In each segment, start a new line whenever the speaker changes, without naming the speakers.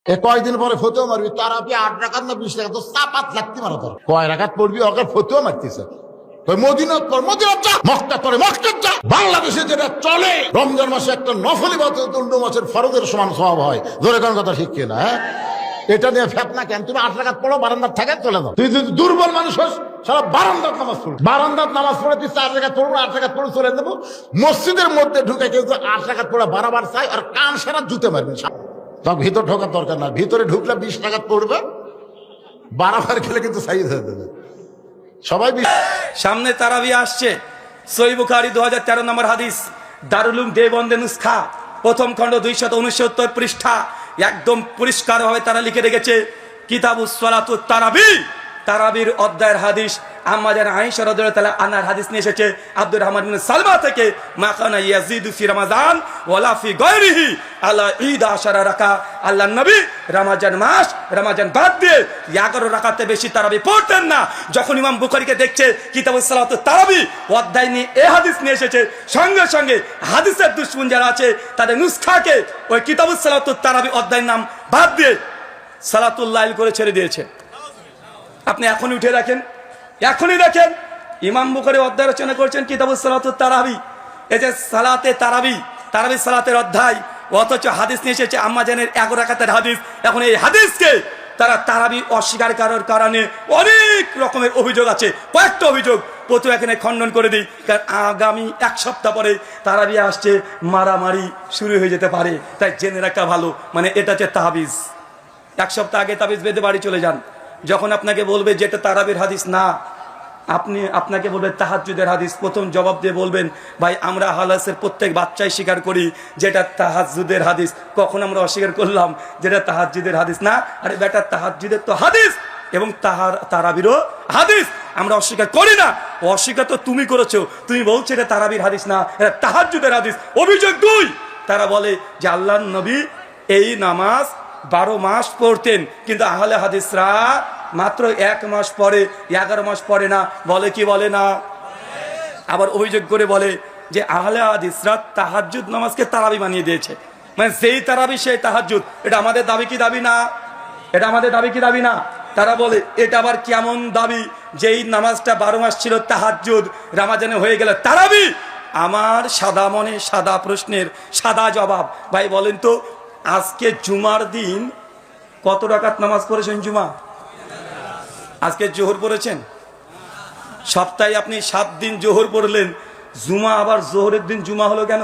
কয়দিন পরে ফতুয়া মারবি, তার আপনি 8 রাকাত না 20 রাকাত, তো চাপাত লাগতে মারা তোর কয় রাকাত পড়বি, ওকে ফতুয়া মারতেছে। মদিনাত পর মদিনাত যা, মক্কা পরে মক্কাত যা। বাংলাদেশে যেটা চলে, রমজান মাসে একটা নফল ইবাদত অন্য মাসের ফরজের সমান সওয়াব হয়। ধরে কোন কথা ঠিক কিনা? হ্যাঁ, এটা নিয়ে ফেতনা কেন? তুমি 8 রাকাত পড়ো, বারান্দার থাকে চলে যাও। তুই যদি দুর্বল মানুষ হোস, সারা বারান্দাত নামাজ পড়ো, বারান্দাত নামাজ পড়ে তুই 4 রাকাত পড়বো, 8 রাকাত পড়ে চলে যাবো। মসজিদের মধ্যে ঢুকে কেউ 8 রাকাত পড়া বারবার চাই, আর কান সারা জুতে মারবি। তখন ভিতর ঢোকার দরকার না, ভিতরে ঢুকলে 20 রাকাত পড়বে, বারবার খেলে কিন্তু সাইজ হয়ে যাবে। সবাই
সামনে তারাবি আসছে। সহিহ বুখারী 2013 নম্বর হাদিস, দারুল উলুম দেওবন্দের নুসখা, প্রথম খণ্ড 269 পৃষ্ঠা, একদম পরিষ্কার ভাবে তারা লিখে রেখেছে কিতাবুস সালাতুত তারাবি, তারাবির অধ্যায়ের হাদিস। আম্মা জান আয়েশা রাদিয়াল্লাহু তাআলা আনহার হাদিস নিয়ে এসেছে আব্দুর রহমান বিন সালমা থেকে, মা কানা ইয়াজিদু ফি রমাজান ওয়ালা ফি গায়রিহি আলা 11 রাকা। আল্লাহর নবী রমজান মাস, রমজান বাদ দিয়ে 11 রাকাতে বেশি তারাবি পড়তেন না। যখন ইমাম বুখারীকে দেখছে কিতাবুস সালাতুত তারাবি অধ্যায় নিয়ে এই হাদিস নিয়ে এসেছে, সঙ্গে সঙ্গে হাদিসের দুশমন যারা আছে তাদের নুসখাকে ওই কিতাবুস সালাতুত তারাবি অধ্যায়ের নাম বাদ দিয়ে সালাতুল লাইল করে ছেড়ে দিয়েছে। আপনি এখনই উঠে রাখেন, এখনই দেখেন ইমাম বুখারী অধ্যায় রচনা করেছেন কিতাবুস সালাতুত তারাবি। এই যে সালাতে তারাবি, তারাবি সালাতের অধ্যায়, অথচ হাদিস নিয়ে এসেছে আম্মা জানের 11 রাকাতের হাদিস। এখন এই হাদিসকে তারা তারাবি অস্বীকার করার কারণে অনেক রকমের অভিযোগ আছে, কয়েকটা অভিযোগ প্রথম এখানে খণ্ডন করে দিই, কারণ আগামী 1 সপ্তাহ পরে তারাবি আসছে, মারামারি শুরু হয়ে যেতে পারে, তাই জেনে রাখা ভালো। মানে এটা হচ্ছে তাবিজ। 1 সপ্তাহ আগে তাবিজ বেঁধে বাড়ি চলে যান। যখন আপনাকে বলবে যেটা তারাবির হাদিস না, আপনাকে বলবে তাহাজ্জুদের হাদিস, প্রথম জবাব দিয়ে বলবেন ভাই আমরা হালাসের প্রত্যেক বাচ্চাই স্বীকার করি যেটা তাহাজ্জুদের হাদিস। কখন আমরা অস্বীকার করলাম যেটা তাহাজ্জুদের হাদিস না? আরে বেটা, তাহাজ্জুদের তো হাদিস এবং তারাবিরও হাদিস, আমরা অস্বীকার করি না। অস্বীকার তো তুমি করেছো, তুমি বলছো এটা তারাবির হাদিস না, এটা তাহাজ্জুদের হাদিস। অভিযোগ 2, তারা বলে যে আল্লাহর নবী এই নামাজ 12 মাস পড়তেন, কিন্তু আহলে হাদিসরা মাত্র 1 মাস পরে, 11 মাস পরে না। বলে কি বলে না? আবার অভিযোগ করে বলে যে আহলে হাদিসরা তাহাজ্জুদ নামাজকে তারাবি বানিয়ে দিয়েছে, মানে যেই তারাবি সেই তাহাজ্জুদ। এটা আমাদের দাবি কি দাবি না? এটা আমাদের দাবি কি দাবি না? তারা বলে এটা আবার কেমন দাবি, যেই নামাজটা 12 মাস ছিল তাহাজ্জুদ, রমজানে হয়ে গেল তারাবি। আমার সাদা মনে সাদা প্রশ্নের সাদা জবাব, ভাই বলেন তো আজকে জুমার দিন কত রাকাত নামাজ পড়েছেন? জুমা আজকে জোহর পড়েছেন? সপ্তাহে আপনি 7 দিন জোহর পড়লেন, জুমা আবার জোহরের দিন জুমা হলো কেন?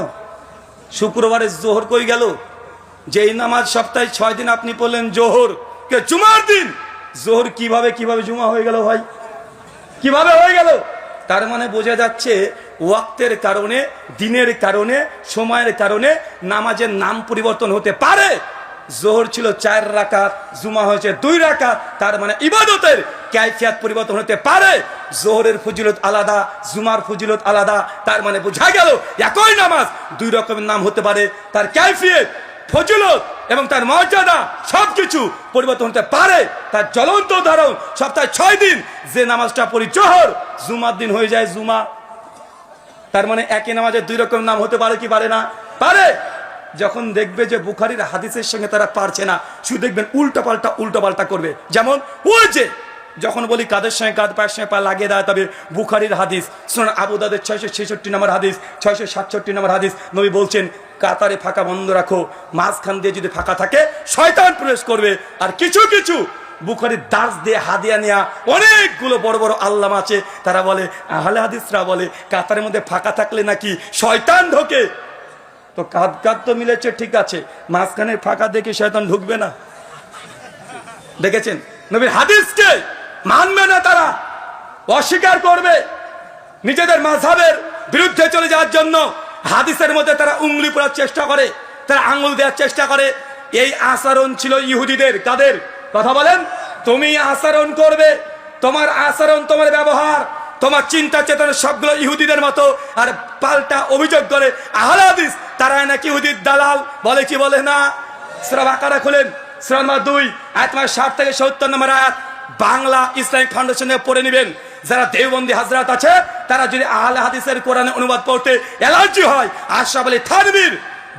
শুক্রবারের জোহর কই গেল? যেই নামাজ সপ্তাহে 6 দিন আপনি পড়লেন জোহর, কে জুমার দিন জোহর কিভাবে জুমা হয়ে গেল? ভাই কিভাবে হয়ে গেল? তার মানে বোঝা যাচ্ছে ওয়াক্তের কারণে, দিনের কারণে, সময়ের কারণে নামাজের নাম পরিবর্তন হতে পারে। জোহর ছিল 4 রাকাত, জুমা হয়েছে 2 রাকাত, তার মানে ইবাদতের কাইফিয়াত পরিবর্তন হতে পারে। জোহরের ফজিলত আলাদা, জুমার ফজিলত আলাদা, তার মানে বোঝা গেল একই নামাজ 2 রকমের নাম হতে পারে, তার কাইফিয়ত, ফজিলত এবং তার মর্যাদা সবকিছু পরিবর্তন হতে পারে। তার জ্বলন্ত উদাহরণ, সপ্তাহে 6 দিন যে নামাজটা পড়ি জোহর, জুমার দিন হয়ে যায় জুমা। তার মানে একই নামাজের 2 রকম নাম হতে পারে কি পারে না? পারে। যখন দেখবে যে বুখারীর হাদিসের সঙ্গে তারা পারছে না, শুধু দেখবেন উল্টো পাল্টা করবে। যেমন ওই যে যখন বলি কাদের সঙ্গে কাঁধ, পায়ের সঙ্গে পা লাগিয়ে দেয়, তবে বুখারীর হাদিস, সুনান আবু দাউদের 666 নম্বর হাদিস, 667 নম্বর হাদিস, নবী বলছেন কাতারে ফাঁকা বন্ধ রাখো, মাঝখান দিয়ে যদি ফাঁকা থাকে শয়তান প্রবেশ করবে। আর কিছু কিছু বুখারীর দাস দিয়ে হাদিয়া নেয়া অনেকগুলো বড় বড় আল্লামা আছে, তারা বলে, আহলে হাদিসরা বলে কাতারের মধ্যে ফাঁকা থাকলে নাকি শয়তান ঢোকে। তো কাঁধ তো মিলেছে, ঠিক আছে, মাঝখানে ফাঁকা দেখে শয়তান ঢুকবে না? দেখেছেন নবীর হাদিসকে মানবে না, তারা অস্বীকার করবে, নিজেদের মাযহাবের বিরুদ্ধে চলে যাওয়ার জন্য হাদিসের মধ্যে তারা উঙ্গলি পড়ার চেষ্টা করে, তারা আঙ্গুল দেওয়ার চেষ্টা করে। এই আচরণ ছিল ইহুদিদের। কাদের কথা বলেন? তুমি আচরণ করবে, তোমার আচরণ, তোমার ব্যবহার, তোমার চিন্তা চেতনা সবগুলো ইহুদিদের মতো। আর পাল্টা অভিযোগ করে আহলে হাদিস তারা নাকি ইহুদির দালাল। বলে কি বলে না? সূরা বাকারা খুলেন, সূরা নম্বর 2 আয়াত 60 থেকে 70 নম্বর আয়াত, বাংলা ইসলামিক ফাউন্ডেশনে পড়ে নেবেন। যারা দেওবন্দি হাজরাত আছে তারা যদি আহলে হাদিসের কোরআনে অনুবাদ পড়তে অ্যালার্জি হয়, আশরাফ আলী থানভীর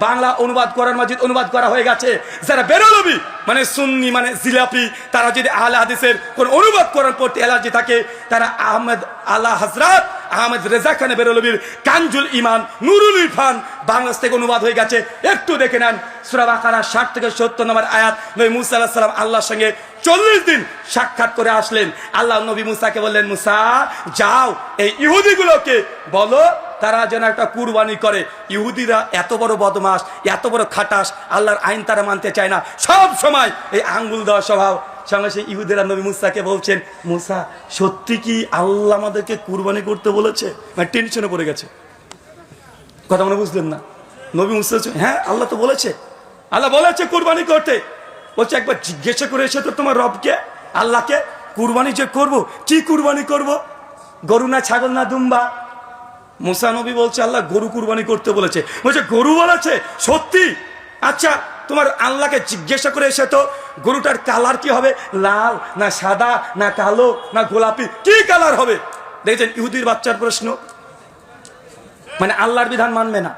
বাংলা অনুবাদ করার মাজিদ অনুবাদ করা হয়ে গেছে। যারা বেরলবি মানে সুন্নি মানে জিলাপি, তারা যদি আহলে হাদিসের কোন অনুবাদ করার প্রতি অ্যালার্জি থাকে, তারা আহমেদ আলা হযরত আহমেদ রেজা খান বেরলবির কানজুল ইমান নুরুল ইরফান বাংলাদেশ থেকে অনুবাদ হয়ে গেছে, একটু দেখে নেন। সূরা বাকারা 60 থেকে 70 নম্বর আয়াত। নবী মুসা আলাইহিস সালাম আল্লাহর সঙ্গে 40 দিন সাক্ষাৎ করে আসলেন। আল্লাহ নবী মুসাকে বললেন, মুসা যাও এই ইহুদিগুলোকে বলো তারা যেন একটা কুরবানি করে। ইহুদিরা এত বড় বদমাশ, এত বড় খাটাস, আল্লাহর আইন তারা মানতে চায় না, সব সময় এই আঙ্গুল দেওয়া স্বভাব। সঙ্গে সেই ইহুদিরা নবী মুসাকে বলছেন, মুসা সত্যি কি আল্লাহ আমাদেরকে কুরবানি করতে বলেছে? মানে টেনশনে পড়ে গেছে, কথা মনে বুঝলেন না। নবী মুসা হ্যাঁ আল্লাহ তো বলেছে, আল্লাহ বলেছে কুরবানি করতে। বলছে একবার জিজ্ঞাসা করে এসে তো তোমার রবকে, আল্লাহকে, কুরবানি যে করব, কি কুরবানি করব? গরু না ছাগল না দুম্বা? মুসা নবী বলছে আল্লাহ গরু কুরবানি করতে বলেছে। বলছে গরু বলেছে? সত্যি? আচ্ছা তোমার আল্লাহকে জিজ্ঞাসা করে এসে তো গরুটার কালার কি হবে? লাল না সাদা না কালো না গোলাপি, কি কালার হবে? দেখছেন ইহুদির বাচ্চার প্রশ্ন, মানে আল্লাহর বিধান মানবে না,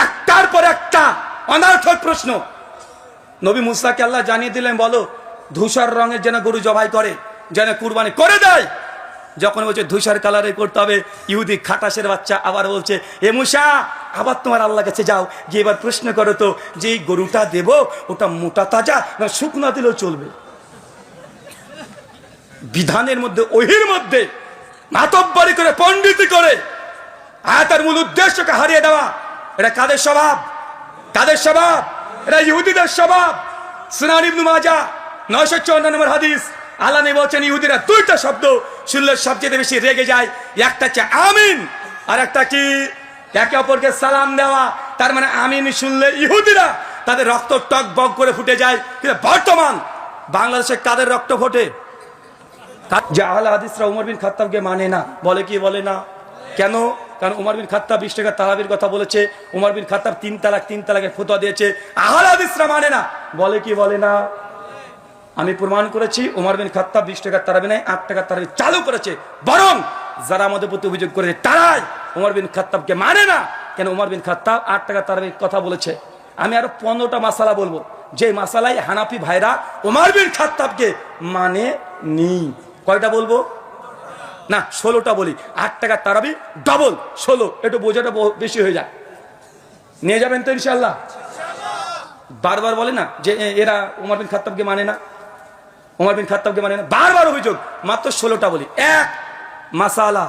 একটার পর একটা অনার্থক প্রশ্ন। নবী মুসাকে আল্লাহ জানিয়ে দিলেন, বলো ধূসর রঙের যেন গরু জবাই করে, যেন কুরবানি করে দেয়। যখন বলছে ধূসর কালারে করতে হবে, ইহুদি খাটাসের বাচ্চা আবার বলছে, এ মুসা আবার তোমার আল্লাহ কাছে যাও, গিয়ে এবার প্রশ্ন করো তো যে এই গরুটা দেব ওটা মোটা তাজা না শুকনা দিলেও চলবে? বিধানের মধ্যে ওহির মধ্যে মাতব্বরি করে পণ্ডিতি করে আয়াতের মূল উদ্দেশ্যকে হারিয়ে দেওয়া, এটা কাদের স্বভাব? কাদের স্বভাব? এটা ইহুদিদের স্বভাব। সুনান ইবনে মাজাহ 954 নম্বর হাদিস, আল্লাহ নবী বলেন ইহুদিরা দুইটা শব্দ শুনলে সবচেয়ে বেশি রেগে যায়, একটা হচ্ছে আমিন আর একটা কি একে অপরকে সালাম দেওয়া। তার মানে আমিন শুনলে ইহুদিরা তাদের রক্ত টক বক করে ফুটে যায়। কিন্তু বর্তমান বাংলাদেশে কাদের রক্ত ফোটে? যে আহলে হাদিসরা ওমর বিন খাত্তাবকে মানে না, বলে কি বলে না? কেন? কারণ ওমর বিন খাত্তাব 20 টাকা তালাবির কথা বলেছে, ওমর বিন খাত্তাব 3 তালাকের ফতোয়া দিয়েছে, আহলে হাদিসরা মানে না, বলে কি বলে না? আমি প্রমাণ করেছি ওমর বিন খাত্তাব 20 টাকার তারাবি নাই, 8 টাকার তারাবি চালু করেছে। বরং যারা আমাদের প্রতি অভিযোগ করেছে তারাই ওমর বিন খাত্তাবকে মানে না। কেন? ওমর বিন খাত্তাব 8 টাকার তারাবির কথা বলেছে। আমি আরো 15টা মাসালা বলবো, যে মাসালাই হানাফি ভাইরা ওমর বিন খাত্তাবকে মানে নি। কয়টা বলবো? না 16টা বলি। 8 টাকার তারাবি ডবল 16, একটু বোঝাটা বেশি হয়ে যায়। নিয়ে যাবেন তো ইনশাআল্লাহ? বারবার বলে না যে এরা ওমর বিন খাত্তাবকে মানে না, ওমর বিন খাত্তাবকে মানে না, বারবার অভিযোগ। মাত্র 16টা বলি। এক মাসালা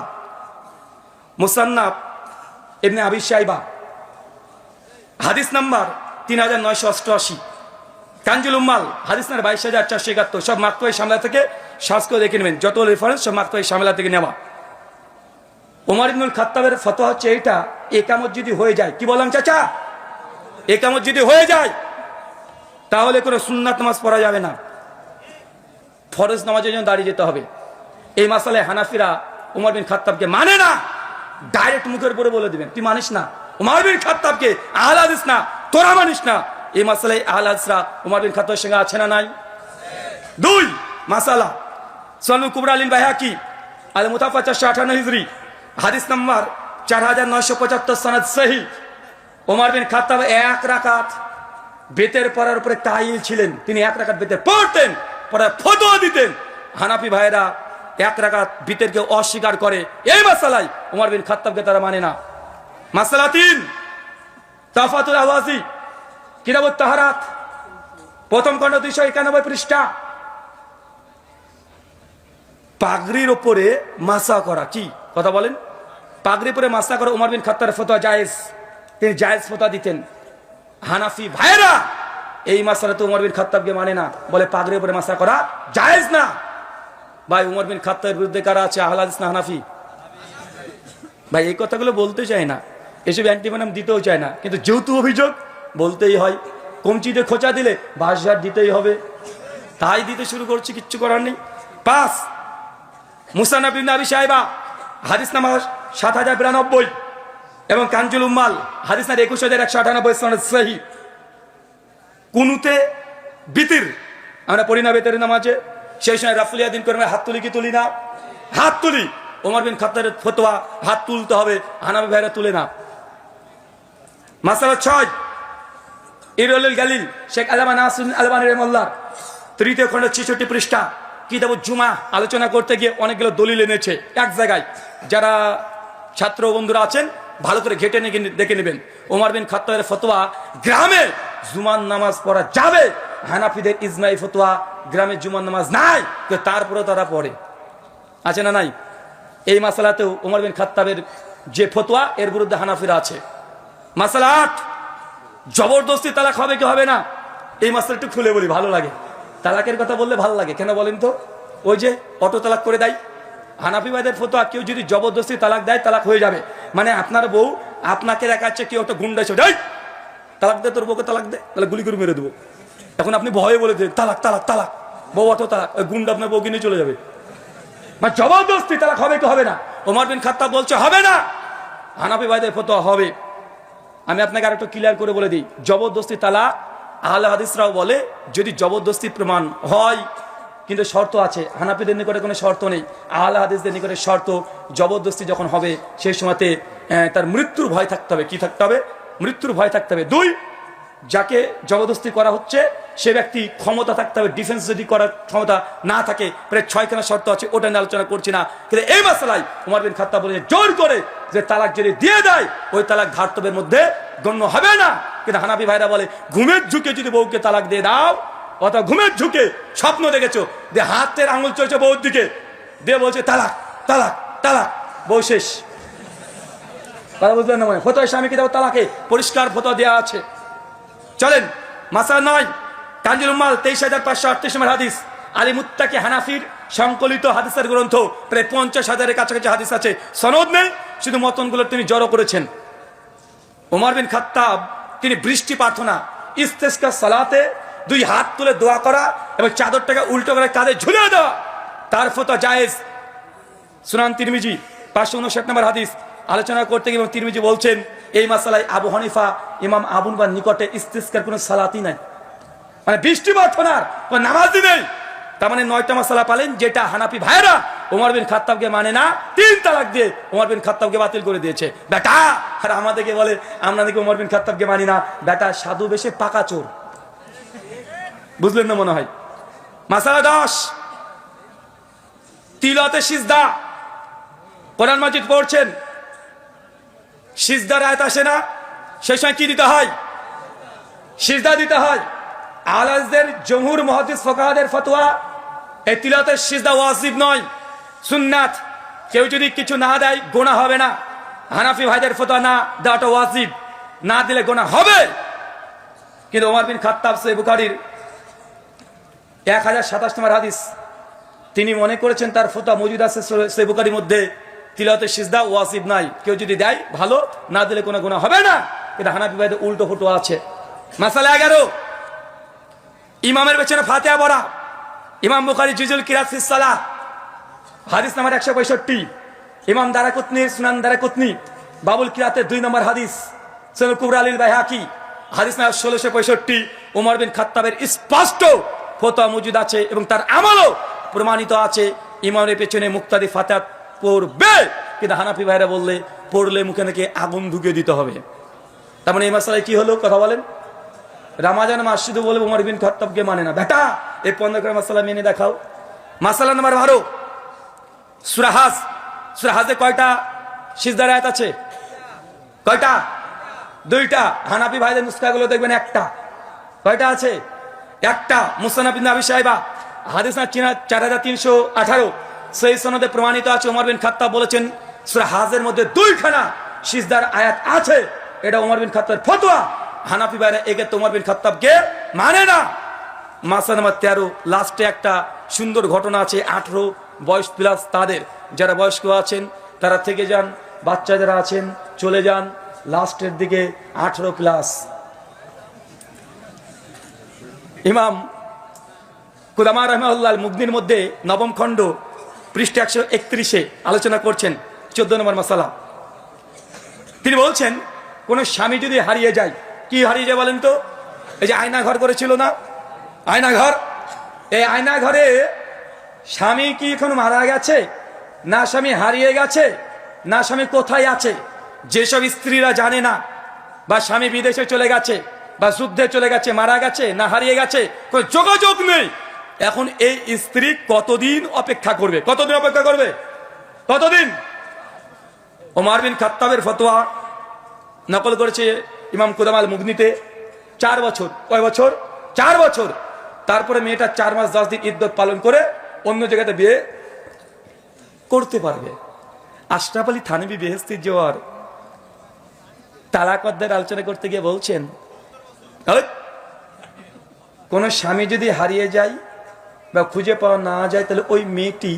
মুসান্নাফ ইবনে আবি শাইবা হাদিস নাম্বার 3988, কানজুল উম্মাল হাদিস নাম্বার 22471, সব মাকতুবায়ে শামিলা থেকে সার্চ করে দেখে নেবেন, যত রেফারেন্স সব মাকতুবায়ে শামিলা থেকে নেওয়া। ওমর ইবনুল খাত্তাবের ফতোয়া হচ্ছে এইটা, একামত যদি হয়ে যায়, কি বললাম চাচা? একামত যদি হয়ে যায় তাহলে কোনো সুন্নাত নামাজ পড়া যাবে না, ফরজ নামাজের জন্য দাঁড়িয়ে যেতে হবে। এই মাসালায় হানাফিরা ওমর বিন খাত্তাবকে মানে না, ডাইরেক্ট মুখের উপরে বলে দিবেন তুই মানিস না ওমর বিন খাত্তাবকে, আহলে হাদিস না, তোরা মানিস না। এই মাসালায় আহলে হাদিসরা ওমর বিন খাত্তাবের সঙ্গে আছে না নাই? দুই মাসালা সুনানুল কুবরা লিল বাইহাকি আল মুতাফা 458 হিজরি হাদিস নাম্বার 4975 সনদ সহিহ। ওমর বিন খাত্তাব 1 রাকাত বেতের পড়ার উপরে কাইল ছিলেন, তিনি 1 রাকাত বেতের পড়তেন, পরে ফতোয়া দিতেন। হানাফি ভাইরা 1 রাকাত বিতেরকে অস্বীকার করে। এই মাসালায় ওমর বিন খাত্তাবকে তারা মানে না। মাসালা 3 তাফাতুল আওয়াজি কিতাবুত তাহারাত প্রথম খণ্ড 291 পৃষ্ঠা। পাগড়ির উপরে মাসা করা, কি কথা বলেন? পাগড়ির উপরে মাসা করা ওমর বিন খাত্তাবের ফতোয়া জায়েজ, তিনি জায়েজ ফতোয়া দিতেন। হানাফি ভাইরা এই মাসালা তো ওমর বিন খাত্তাবকে মানে না, বলে পাগড়ির উপরে মাসা করা জায়েজ না। ভাই ওমর বিন খাত্তাবের বিরুদ্ধে কারা আছে? আহলে হাদিস না হানাফি? ভাই এই কথাগুলো বলতে চায় না, এসব অ্যান্টিভেনাম দিতেও চায় না, কিন্তু যেহেতু অভিযোগ বলতেই হয়। কমচিতে খোঁচা দিলে বাঁশঝাড় দিতেই হবে, তাই দিতে শুরু করছি, কিচ্ছু করার নেই। 5 মুসান্নাফ ইবনে আবি শাইবা হাদিস নাম্বার 7092 এবং কানজুল উম্মাল হাদিস নাম্বার 21198 সনদ সহিহ। কুনুতে বিতির আমরা পড়ি না বেতের নামাজে, সেই সময় রাফুলিয়া দিন করে হাত তুলি কি তুলি না? হাত তুলি। ওমর বিন খাত্তাবের ফতোয়া হাত তুলতে হবে, হানাফি ভাইরা তুলে না। মাসালা 6 ইরুল গালিল শেখ আলামা নাসিরুদ্দিন আলবানী রহমাল্লাহ তৃতীয় খণ্ড 66 পৃষ্ঠা কিতাবুজ জুমা আলোচনা করতে গিয়ে অনেকগুলো দলিল এনেছে এক জায়গায়। যারা ছাত্র বন্ধুরা আছেন ভালো করে ঘেটে দেখে নেবেন। ওমর বিন খাত্তাবের ফতোয়া গ্রামে জুমার নামাজ পড়া যাবে, হানাফিদের ইজমাই ফতোয়া গ্রামে জুমার নামাজ নাই, তারপরে তারা পড়ে। আছে না নাই? এই মাসালাতেও ওমর বিন খাত্তাবের যে ফতোয়া এর বিরুদ্ধে হানাফিরা আছে। মাসালা 8, জবরদস্তি তালাক হবে কি হবে না? এই মাসালা একটু খুলে বলি, ভালো লাগে। তালাকের কথা বললে ভালো লাগে কেন বলেন তো? ওই যে অটো তালাক করে দেয় হানাফি ভাইদের ফতোয়া, কেউ যদি জবরদস্তি তালাক দেয় তালাক হয়ে যাবে। মানে আপনার বউ আপনাকে দেখাচ্ছে কেউ একটা গুন্ডা এসে তালাক দে, তোর বউকে তালাক দে, তাহলে গুলি করে মেরে দেবো। এখন আপনি ভয়ে বলে দেন তালাক তালাক তালাক, বউ অটো তালাক, ওই গুন্ডা আপনার বউকে নিয়ে চলে যাবে। মানে জবরদস্তি তালাক হবে কি হবে না? ওমর বিন খাত্তাব বলছে হবে না, হানাফি ভাইদের ফতোয়া হবে। আমি আপনাকে আর একটু ক্লিয়ার করে বলে দিই, জবরদস্তি তালাক আহলে হাদিসরাও বলে যদি জবরদস্তি প্রমাণ হয়, কিন্তু শর্ত আছে। হানাফিদের নিকটে কোনো শর্ত নেই, আহলে হাদিসদের নিকটে শর্ত। জবরদস্তি যখন হবে সেই সময়তে তার মৃত্যুর ভয় থাকতে হবে। কি থাকতে হবে? মৃত্যুর ভয় থাকতে হবে। 2, যাকে জবরদস্তি করা হচ্ছে সে ব্যক্তি ক্ষমতা থাকতে হবে। ডিফেন্স যদি করার ক্ষমতা না থাকে, প্রায় 6খানা শর্ত আছে, ওটা নিয়ে আলোচনা করছি না। কিন্তু এই মাসালায় ওমর বিন খাত্তাব বলে জোর করে যে তালাক যদি দিয়ে দেয় ওই তালাক ধার্তব্যের মধ্যে গণ্য হবে না। কিন্তু হানাফি ভাইরা বলে ঘুমের ঝুঁকে যদি বউকে তালাক দিয়ে দাও, অথবা ঘুমের ঝুঁকে স্বপ্ন দেখেছো যে হাতের আঙুল চলছে বউর দিকে, দিয়ে বলছে তালাক তালাক তালাক, বউ শেষ। কথা বুঝলেন না? মানে ফতোয়া স্বামীকে দাও তালাকে পরিষ্কার ফতোয়া দেওয়া আছে। চলেন মাসালা 9, কাঞ্জুল উম্মাল 23,538 নম্বর হাদিস। আলী মুত্তাকি হানাফির সংকলিত হাদিসের গ্রন্থ, প্রায় 50,000-এর কাছাকাছি হাদিস আছে, সনদ নেই, শুধু মতনগুলো তিনি জড়ো করেছেন। ওমর বিন খাত্তাব তিনি বৃষ্টি প্রার্থনা ইস্তেসকা সালাতে 2 হাত তুলে দোয়া করা এবং চাদরটাকে উল্টো করে কাঁধে ঝুলিয়ে দেওয়া তার ফতোয়া জায়েজ। সুনান তিরমিজি 559 নম্বর হাদিস আলোচনা করতে গিয়ে তিরমিজি বলছেন এই মাসালায় আবু হানিফা ইমাম আবুনবার নিকটে ইস্তিসকার কোনো সালাতই নাই, মানে বৃষ্টি প্রার্থনার কোনো নামাজই নেই। তার মানে 9টা মাসালা পালেন, যেটা হানাফি ভাইরা ওমর বিন খাত্তাবকে মানে না, 3 তালাক দিয়ে ওমর বিন খাত্তাবকে বাতিল করে দিয়েছে। বেটা আর আমাদেরকে বলে আমরা নাকি ওমর বিন খাত্তাবকে মানি না। বেটা সাধু বেশে পাকা চোর, বুঝলেন না মনে হয়? মাসালা 10, তিলাওয়াতে সিজদা। কোরআন মাজিদ পড়ছেন, সিজদার আয়াত আসে না, সেই সময় কি দিতে হয়? সিজদা দিতে হয়। আলাজদের জমহুর মুহাদ্দিস ফুকাহাদের ফতোয়া এই তিলাওয়াতের সিজদা ওয়াজিব নয়, সুন্নাত। কেউ যদি কিছু না দেয় গুনাহ হবে না। হানাফি ভাইদের ফতোয়া না দেওয়াটা ওয়াজিব, না দিলে গুনাহ হবে। কিন্তু ওমর বিন খাত্তাব সহিহ বুখারীর 1027 নম্বর হাদিস, তিনি মনে করেছেন তার ফতোয়া মজুদ আছে সহিহ বুখারীর মধ্যে, তিলাওয়াতের সিজদা ওয়াজিব নাই, কেউ যদি দেয় ভালো, না দিলে কোনো গুনাহ হবে না। কিন্তু হানাফি ভাইদের উল্টো ফতোয়া আছে। মাসালা 11, ইমামের পেছনে ফাতিহা পড়া। ইমাম বুখারী জুজুল কিরাত ফিস সালাহ হাদিস নাম্বার 165, ইমাম দারাকুতনি সুনান দারাকুতনি বাবুল কিরাতের 2 নম্বর হাদিস, সুনান কুবরা আলিল বাইহাকি হাদিস নাম্বার 1665। ওমর বিন খাত্তাবের স্পষ্ট ফতোয়া মজুদ আছে এবং তার আমলও প্রমাণিত আছে। ইমামের পেছনে মুক্তাদি ফাতিহা পড়বে, কিন্তু হানাফি ভাইরা বললে পড়লে মুখে নাকি আগুন ঢুকিয়ে দিতে হবে। তার মানে এই মাসালায় কি হলো কথা বলেন? রামাজান মাস শুধু বলে ওমর বিন খাত্তাবকে মানে না। বেটা এই 15 মাসালা মেনে দেখাও। মাসালা নাম্বার 12, সূরা হাজ। সূরা হাজে কয়টা সিজদার আয়াত আছে? কয়টা? 2টা। হানাফি ভাইদের নুসখাগুলো দেখবেন একটা। কয়টা আছে? একটা। মুসনাদ ইবনে আবি শাইবা হাদিস না 4318 সহিহ সনদে প্রমাণিত আছে। ওমর বিন খাত্তাব বলেছেন সূরা হাজের মধ্যে 2খানা সিজদার আয়াত আছে, এটা ওমর বিন খাত্তাবের ফতোয়া। হানাফি ভাইরা একে ওমর বিন খাত্তাবকে মানে না। মাসলা নাম্বার 13, লাস্টে একটা সুন্দর ঘটনা আছে। 18 বয়স প্লাস তাদের, যারা বয়স্ক আছেন তারা থেকে যান, বাচ্চা যারা আছেন চলে যান। লাস্টের দিকে 18 প্লাস। ইমাম কুদামা রাহিমাহুল্লাহ মুগনির মধ্যে 9ম খণ্ড পৃষ্ঠা 131-এ আলোচনা করছেন 14 নম্বর মাসালা। তিনি বলছেন কোন স্বামী যদি হারিয়ে যায়, কি হারিয়ে যায় বলেন তো? এই যে আয়না ঘর করেছিল না, আয়না ঘর, এই আয়না ঘরে স্বামী কি এখন মারা গেছে, না স্বামী হারিয়ে গেছে, না স্বামী কোথায় আছে, যেসব স্ত্রীরা জানে না, বা স্বামী বিদেশে চলে গেছে বা যুদ্ধে চলে গেছে, মারা গেছে, না হারিয়ে গেছে, কোনো যোগাযোগ নেই। এখন এই স্ত্রী কতদিন অপেক্ষা করবে? কতদিন অপেক্ষা করবে? কতদিন? ওমর বিন খাত্তাবের ফতোয়া নকল করেছে ইমাম কুদাম আল মুগনিতে, 4 বছর। কয় বছর? 4 বছর। তারপরে মেয়েটা 4 মাস 10 দিন ইদ্যত পালন করে অন্য জায়গাতে বিয়ে করতে পারবে। আশরাফ আলী থানভী বেহেশতির জোয়ার তালাক অধ্যায়ের আলোচনা করতে গিয়ে বলছেন, কোন স্বামী যদি হারিয়ে যায় বা খুঁজে পাওয়া না যায়, তাহলে ওই মেয়েটি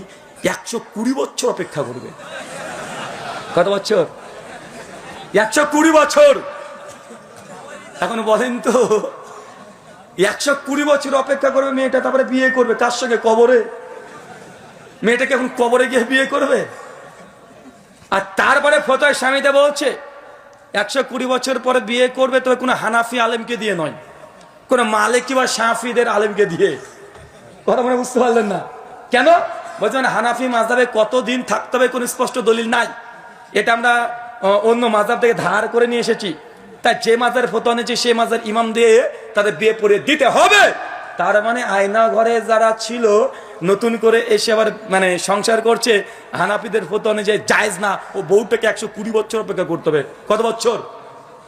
120 বছর অপেক্ষা করবে। কত বছর? 120 বছর। এখন বলেন তো, 120 বছর অপেক্ষা করবে মেয়েটা, তারপরে বিয়ে করবে কার সঙ্গে? কবরে। মেয়েটাকে এখন কবরে গিয়ে বিয়ে করবে? আর তারপরে ফতোয়া স্বামীতে বলছে 120 বছর পরে বিয়ে করবে, তবে কোনো হানাফি আলেমকে দিয়ে নয়, কোন মালিকি বা শাফিদের আলেমকে দিয়ে। কথা মনে বুঝতে পারলেন না কেন? বলছেন হানাফি মাযহাবে কতদিন থাকতে হবে কোন স্পষ্ট দলিল নাই। এটা আমরা অন্য মাযহাব থেকে ধার করে নিয়ে এসেছি। তাই যে মাযহাবের ফতোয়া নিয়েছে সেই মাযহাবের ইমাম দিয়ে তাদের বিয়ে পড়িয়ে দিতে হবে। তার মানে আয়না ঘরে যারা ছিল নতুন করে এসে আবার মানে সংসার করছে, হানাফিদের ফতোয়া অনুযায়ী জায়েজ না, ও বউটাকে 120 বছর অপেক্ষা করতে হবে। কত বছর?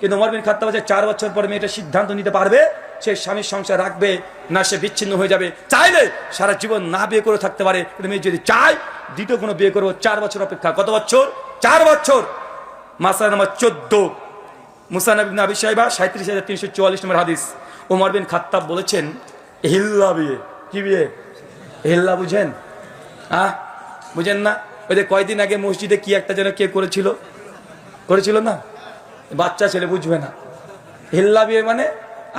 কিন্তু ওমর বিন খাত্তাব 4 বছর পরে মেয়েটা সিদ্ধান্ত নিতে পারবে সে স্বামীর সংসার রাখবে না সে বিচ্ছিন্ন হয়ে যাবে। চাইলে সারা জীবন না বিয়ে করে থাকতে পারে, কিন্তু মেয়ে যদি চায় দ্বিতীয় কোনো বিয়ে করবো, 4 বছর অপেক্ষা। কত বছর? 4 বছর। মাসআলা নাম্বার 14, মুসান্নাফ ইবনে আবি শাইবা 37344 নম্বর হাদিস। ওমর বিন খাত্তাব বলেছেন হিল্লা বিয়ে। কি বিয়ে? হিল্লা বুঝেন? বুঝেন না? ওই যে কয়দিন আগে মসজিদে কি একটা যেন কে করেছিল না, বাচ্চা ছেলে, বুঝবে না। হিল্লা বিয়ে মানে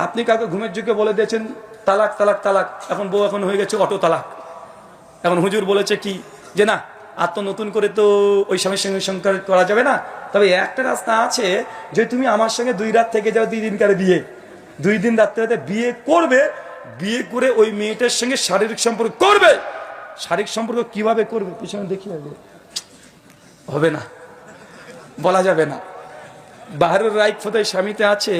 আপনি কাউকে ঘুমের যুগে বলে দিয়েছেন তালাক তালাক তালাক, এখন বউ এখন হয়ে গেছে অটো তালাক। এখন হুজুর বলেছে কি যে না, আর তো নতুন করে তো ওই স্বামীর সঙ্গে সংসার করা যাবে না, তবে একটা রাস্তা আছে যে তুমি আমার সঙ্গে 2 রাত থেকে যাও, 2 দিন কারে বিয়ে, 2 দিন রাত্রে রাতে বিয়ে করবে, বিয়ে করে ওই মেয়েটার সঙ্গে শারীরিক সম্পর্ক করবে। শারীরিক সম্পর্ক কিভাবে করবে পিছনে দেখি হবে না, বলা যাবে না। বাহারুর রাইক ফতোয়া স্বামীতে আছে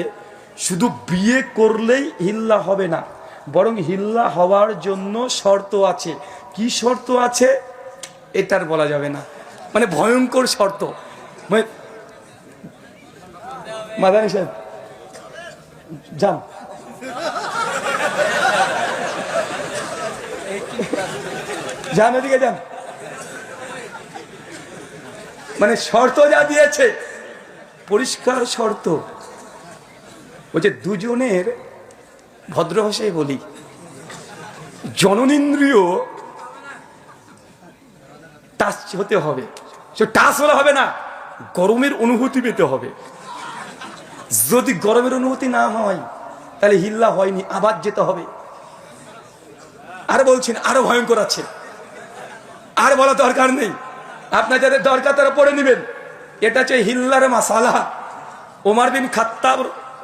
শুধু বিয়ে করলেই হিল্লা হবে না, বরং হিল্লা হওয়ার জন্য শর্ত আছে। কি শর্ত আছে এটার বলা যাবে না, মানে ভয়ঙ্কর শর্ত। মাদানী সাহেব যান, যান ওদিকে যান। মানে শর্ত যা দিয়েছে পরিষ্কার শর্ত। বলছে দুজনের, ভদ্র ভাষায় বলি, জননেন্দ্রিয় টাচ হতে হবে। সে টাচ হলে হবে না, গরমের অনুভূতি পেতে হবে। যদি গরমের অনুভূতি না হয় তাহলে হিল্লা হয়নি, আবার যেতে হবে। আর বলছেন আরো ভয়ঙ্কর আছে, আর বলা দরকার নেই, আপনার যাদের দরকার তারা পড়ে নেবেন। এটা হচ্ছে হিল্লার মাসালা। ওমর বিন খাত্তাব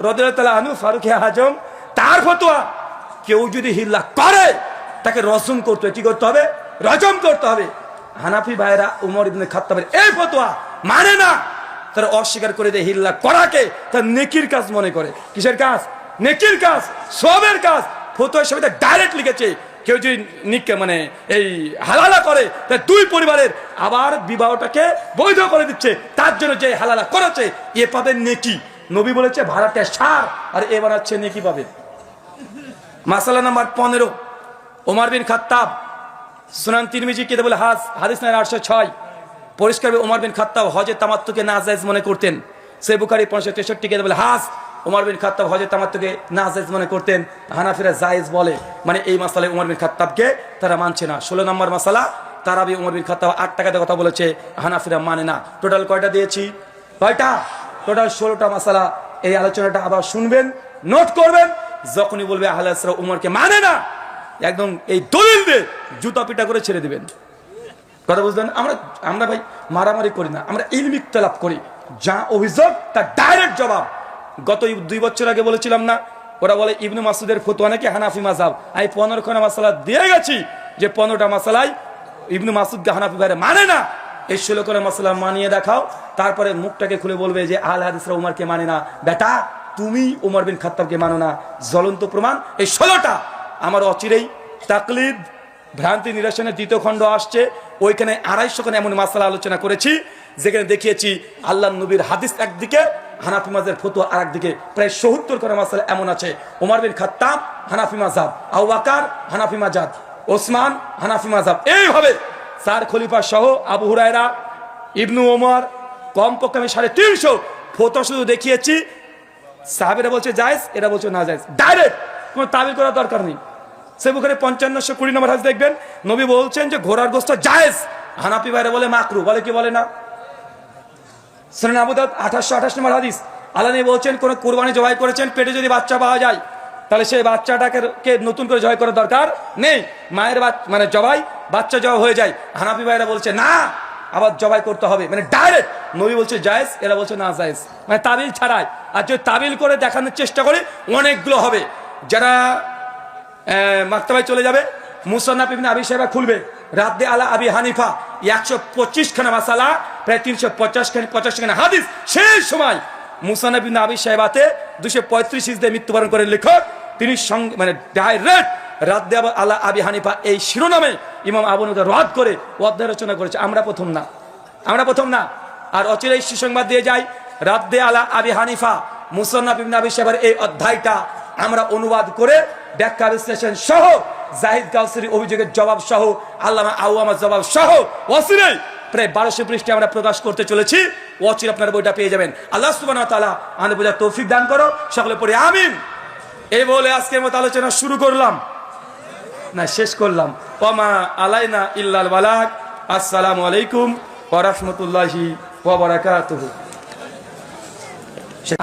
রাদিয়াল্লাহু তাআলা আনহু, ফারুক আজম, তার ফতোয়া কেউ যদি হিল্লা করে তাকে রজম করতে হবে। কি করতে হবে? রজম করতে হবে। হানাফি ভাইরা ওমর ইবনে খাত্তাবের এই ফতোয়া মানে না, তারা অস্বীকার করে দেয় হিল্লা করাকে তার নেকির কাজ মনে করে। কিসের কাজ? নেকির কাজ, সবের কাজ। ফতোয়ার সঙ্গে ডাইরেক্ট লিখেছে কেউ যদি মানে এই হালালা করে তার 2 পরিবারের আবার বিবাহটাকে বৈধ করে দিচ্ছে, তার জন্য যে হালালা করেছে এ পাবে নেকি। নবী বলেছে ভাড়াটা সার, আর এ বানাচ্ছে নেকি পাবে। মাসালা নাম্বার 15, ওমর বিন খাত্তাব সুনান তিরমিজি কিতাবুল হাজ হাদিস নাম্বার 806 পরিষ্কার ওমর বিন খাত্তাব হজে তামাত্তুকে নাজায়েজ মনে করতেন। সহিহ বুখারী 563 কিতাবুল হাজ ওমর বিন খাত্তাব হজে তামাত্তুকে নাজায়েজ মনে করতেন, হানাফিরা জায়েজ বলে। মানে এই মাসালায় ওমর বিন খাত্তাবকে তারা মানছে না। 16 নম্বর মাসালা তারাবি, ওমর বিন খাত্তাব 8 টাকাতে কথা বলেছে, হানাফিরা মানে না। টোটাল কয়টা দিয়েছি? কয়টা? টোটাল 16টা মাসালা। এই আলোচনাটা আবার শুনবেন, নোট করবেন। যখনই বলবে আহলে হাদিসরা ওমরকে মানে না, একদম এই দলিল দিয়ে জুতা পিটা করে ছেড়ে দিবেন। কথা বুঝলেন? আমরা ভাই মারামারি করি না, আমরা ইলমি ইখতিলাফ করি। যা অভিযোগ তার ডাইরেক্ট জবাব। গত 2 বছর আগে বলেছিলাম না, ওরা বলে ইবনে মাসউদের ফতোয়া নাকি হানাফি মাযহাব। আমি 15খানা মাসালা দিয়ে গেছি যে 15টা মাসালাই ইবনে মাসউদকে হানাফি ভাইরা মানে না। এই 16খানা মাসালা মানিয়ে দেখাও, তারপরে মুখটাকে খুলে বলবে যে আহলে হাদিসরা উমরকে মানে না। বেটা তুমি ওমর বিন খাত্তাবকে মানো না। জ্বলন্ত প্রমাণ এই 16টা। আমার অচিরেই তাকলিদ ভ্রান্তি নিরসনের 2য় খণ্ড আসছে, ওইখানে 250 খানে এমন মাসালা আলোচনা করেছি যেখানে দেখিয়েছি আল্লাহ নবীর হাদিস একদিকে, হানাফি মাযহাবের ফতোয়া আর একদিকে। প্রায় 70 খানা মাসালা এমন আছে। ওমর বিন খাত্তাব হানাফি মাযহাব, আবু বকর হানাফি মাযহাব, ওসমান হানাফি মাযহাব, এইভাবে 4 খলিফা সহ আবু হুরায়রা, ইবনু ওমর, কমপক্ষে আমি 350 ফতোয়া শুধু দেখিয়েছি। সাহাবীরা বলছে জায়েজ, এরা বলছে না জায়েজ, ডাইরেক্ট, কোনো তাবিল করার দরকার নেই। সে বুখারী 5520 নম্বর হাদিস দেখবেন, নবী বলছেন যে ঘোড়ার গোশত জায়েজ। হানাফি ভাইরা বলে মাকরু, বলে কি বলে না। সুনান আবু দাউদ 2828 নম্বর হাদিস, আল্লাহ নবী বলছেন কোন কুরবানি জবাই করেছেন, পেটে যদি বাচ্চা পাওয়া যায় তাহলে সেই বাচ্চাটাকে নতুন করে জবাই করার দরকার নেই, মায়ের মানে জবাই বাচ্চা জবাই হয়ে যায়। হানাফি ভাইরা বলছে না, আবার জবাই করতে হবে, মানে ডাইরেক্ট। নবী বলছে জায়েজ, এরা বলছে না জায়েজ, মানে তাবিল ছাড়াই। আর যদি তাবিল করে দেখানোর চেষ্টা করে অনেকগুলো হবে। যারা মাকতাবায় চলে যাবে, মুসান্নাফ ইবনে আবি শাইবা খুলবে, রাদ্দে আলা আবি হানিফা 125 খানা মাসালা, প্রায় 350 খানা হাদিস। সেই সময় মুসান্নাফ ইবনে আবি শাইবাতে 235 হিজরিতে মৃত্যুবরণ করেন লেখক, তিনি মানে ডাইরেক্ট রাদ্দে আলা আবি হানিফা এই শিরোনামে ইমাম আবু দাউদ রদ করে অধ্যায় রচনা করেছে। আমরা প্রথম না। আর অচিরেই সুসংবাদ দিয়ে যাই, রাদ্দে আলা আবি হানিফা মুসান্নাফ ইবনে আবি শাইবার এই অধ্যায়টা আমরা অনুবাদ করে ব্যাখ্যা বিশ্লেষণ সহ, জাহিদ কাউসারি অভিযোগের জবাব সহ, আল্লামা আউয়ামার জবাব সহ অচিরেই প্রায় 1200 পৃষ্ঠা আমরা প্রকাশ করতে চলেছি। অচিরে আপনার বইটা পেয়ে যাবেন। আল্লাহ সুবহানাহু ওয়া তাআলা আমাদের বোঝার তৌফিক দান করো, সকলে পড়ে আমিন। এই বলে আজকের মতো আলোচনা শুরু করলাম, না শেষ করলাম। ওমা আলাইনা ইল্লাল বালাগ। আসসালামু আলাইকুম ওয়া রাহমাতুল্লাহি ওয়া বারাকাতুহু।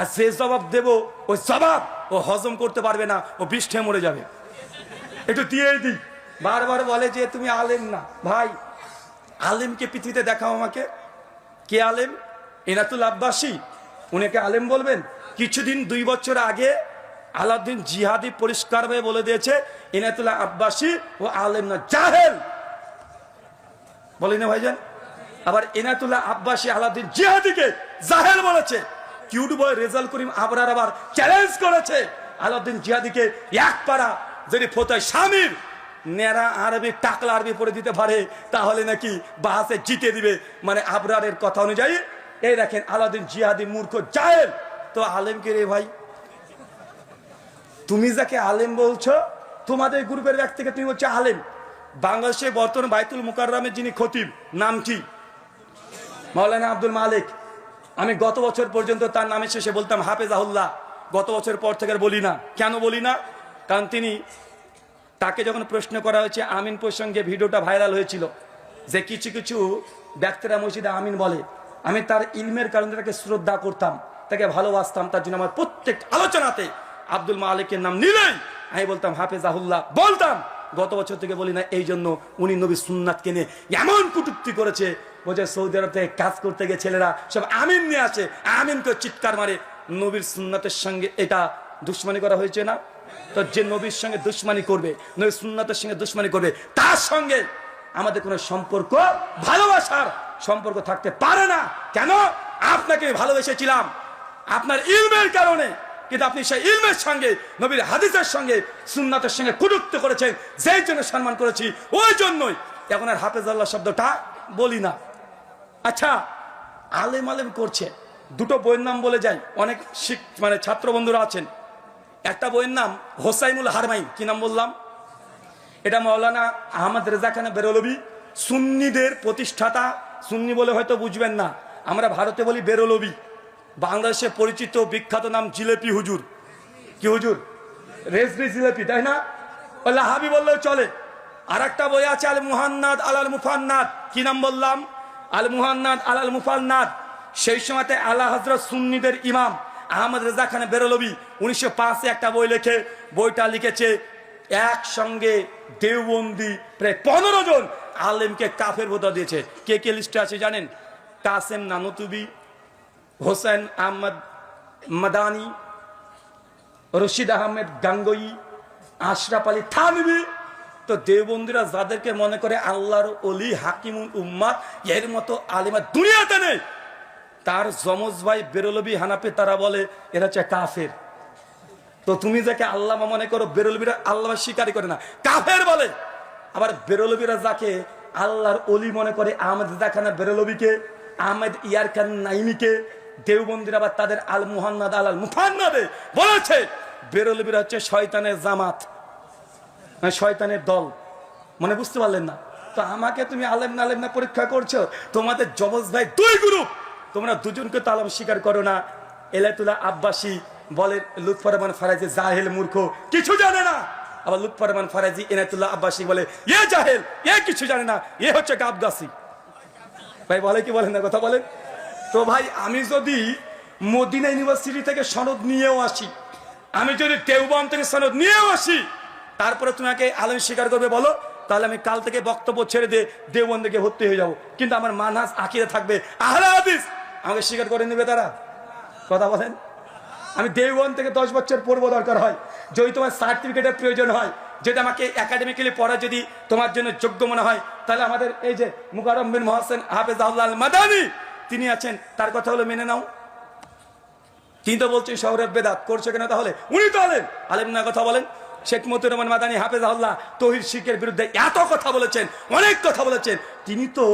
আর যে জবাব দেব, ওই জবাব ও হজম করতে পারবে না, ও পৃষ্ঠে মরে যাবে। একটু দিয়ে দিই। বারবার বলে যে তুমি আলেম না। ভাই, আলেমকে পৃথিবীতে দেখাও আমাকে। কে আলেম? ইনাতুল আব্বাসী, উনাকে আলেম বলবেন? কিছুদিন 2 বছর আগে আলাউদ্দিন জিহাদি পরিষ্কারভাবে বলে দিয়েছে ইনাতুল্লাহ আব্বাসী ও আলেম না, জাহেল। বলি না ভাইজান? আবার ইনাতুল্লাহ আব্বাসী আলাউদ্দিন জিহাদিকে জাহেল বলেছে। কিউট বয় রেজাল করিম আবরার আবার চ্যালেঞ্জ করেছে আলাউদ্দিন জিহাদিকে, এক পারা যদি ফতোয়া স্বামীর নেরা আরবি টাকলা আরবি পড়ে দিতে পারে তাহলে নাকি বাহাসে জিতে দিবে, মানে আবরারের কথা অনুযায়ী। এই দেখেন আলাউদ্দিন জিহাদি মূর্খ জাহেল। তো আলেমকে রে ভাই, তুমি যাকে আলেম বলছো, তোমাদের গ্রুপের ব্যক্তিকে তুমি বলছো আলেম। বাংলাদেশে বর্তমান বাইতুল মুকাররমের যিনি খতিব, নাম কি? মাওলানা আব্দুল মালিক। আমি গত বছর পর্যন্ত তার নামের শেষে বলতাম হাফেজাহুল্লাহ। গত বছর পর থেকে বলি না। কেন বলি না? কারণ তাকে যখন প্রশ্ন করা হয়েছে আমিন প্রসঙ্গে, ভিডিওটা ভাইরাল হয়েছিল যে কিছু কিছু ব্যক্তিরা মসজিদে আমিন বলে, আমি তার ইলমের কারণে তাকে শ্রদ্ধা করতাম, তাকে ভালোবাসতাম। তার জন্য আমার প্রত্যেক আলোচনাতে আব্দুল মালিকের নাম নিলেই আমি বলতাম হাফেজাহুল্লাহ বলতাম। গত বছর থেকে বলি না, এই জন্য উনি নবী সুন্নাতকে নিয়ে এমন কটূক্তি করেছে। বলছে সৌদি আরব থেকে কাজ করতে গিয়ে ছেলেরা সব আমিন নিয়ে আসে, আমিন করে চিৎকার মারে। নবীর সুন্নাতের সঙ্গে এটা দুশ্মনী করা হয়েছে না? তো যে নবীর সঙ্গে দুশ্মনী করবে, নবীর সুন্নাতের সঙ্গে দুশ্মনী করবে, তার সঙ্গে আমাদের কোনো সম্পর্ক, ভালোবাসার সম্পর্ক থাকতে পারে না। কেন? আপনাকে ভালোবেসেছিলাম আপনার ইলমের কারণে, কিন্তু আপনি সেই ইলমের সঙ্গে, নবীর হাদিসের সঙ্গে, সুন্নাতের সঙ্গে কটূক্তি করেছেন, যেই জন্য সম্মান করেছি ওই জন্যই এখন আর হাফেজাল্লাহ শব্দটা বলি না। আচ্ছা, আলেম আলেম করছে, দুটো বইয়ের নাম বলে যাই, অনেক মানে ছাত্র বন্ধুরা আছেন। একটা বইয়ের নাম হোসাইনুল হারমাইন। কি নাম বললাম? এটা মাওলানা আহমদ রেজা খান বেরলভী, সুন্নিদের প্রতিষ্ঠাতা। সুন্নি বলে হয়তো বুঝবেন না, আমরা ভারতে বলি বেরলভী। বাংলাদেশে পরিচিত বিখ্যাত নাম জিলেপি হুজুর। কি হুজুর? রেজবি জিলেপি, তাই না? লাহাবি বললেও চলে। আর একটা বই আছে আল মুহান্নাদ আলাল মুফান্নাদ। কি নাম বললাম? আল মুহান্নাদ আলাল মুফান্নাদ। সেই সময়তে আলা হযরত সুন্নিদের ইমাম আহমদ রেজা খান বেরলভী 1905-এ একটা বই লেখে। বইটা লিখেছে একসঙ্গে দেওবন্দি প্রায় 15 জন আলেমকে কাফের ফতোয়া দিয়েছে। কে কে লিস্টে আছে জানেন? কাসেম নানুতুবি, হোসেন আহমদ মাদানি, রশিদ আহমেদ গাঙ্গোয়ী, আশরাফ আলী থানভী। তো দেওবন্দিরা যাদেরকে মনে করে আল্লাহর ওলি, হাকিমুল উম্মাত, এর মতো আলেমা দুনিয়াতে নেই, তার যমজ ভাই বেরলবি হানাফি তারা বলে এরা হচ্ছে কাফের। তো তুমি যাকে আল্লামা মনে করো, বেরলবিরা আল্লাহ স্বীকারই করে না, কাফের বলে। আবার বেরলবিরা যাকে আল্লাহর অলি মনে করে, আহমেদ দেখানা বেরলবিকে, আহমেদ ইয়ার খান নাইমিকে, দেওবন্দির আবার তাদের আল মুহান্নাদ আল মুফান্নাদে বলেছে বেরলবিরা হচ্ছে শয়তানের জামাত, মানে শয়তানের দল। মানে বুঝতে পারলেন না? তো আমাকে তুমি আলেম না আলেম না পরীক্ষা করছো। তোমাদের যমজ ভাই দুই গ্রুপ, তোমরা দুজনকে তো আলম স্বীকার করো না। এলাতুল্লাহ আব্বাসী বলে লুৎফর রহমান ফারাজি জাহেল মূর্খ, কিছু জানে না। আবার লুৎফর রহমান ফারাজি এনায়েতুল্লাহ আব্বাসী বলে এ জাহেল, এ কিছু জানে না, এ হচ্ছে গাবগাছি। ভাই বলে কি বলেন না, কথা বলেন তো। ভাই আমি যদি মদিনা ইউনিভার্সিটি থেকে সনদ নিয়েও আসি, আমি যদি দেওবন্দ থেকে সনদ নিয়েও আসি, তারপরে তোমাকে আলেম স্বীকার করবে বলো, তাহলে আমি কাল থেকে বক্তব্য ছেড়ে দিয়ে দেওবন্দে গিয়ে ভর্তি হয়ে যাবো। কিন্তু আমার মানহাজ আকীদা থাকবে আহলে হাদিস, আমাকে স্বীকার করে নেবে তারা? কথা বলেন। আমি দেওবন্দ থেকে 10 বছর পড়বো দরকার হয়, যদি তোমার সার্টিফিকেটের প্রয়োজন হয়, যদি আমাকে একাডেমিক্যালি পড়া যদি তোমার জন্য যোগ্য মনে হয়, তাহলে আমাদের এই যে মুকাররম বিন মুহসিন হাফেজাহুল্লাহ আল মাদানী তিনি আছেন, তার কথা হলো মেনে নাও। তিনি তো বলছেন শহরের বেদাত করছে কেন? তাহলে উনি তো আলেম, আলেম না? কথা বলেন। শেখ মতিউর রহমান মাদানী হাফেজাহুল্লাহ তৌহিদ শিরকের বিরুদ্ধে এত কথা বলেছেন, অনেক কথা বলেছেন। তিনি তো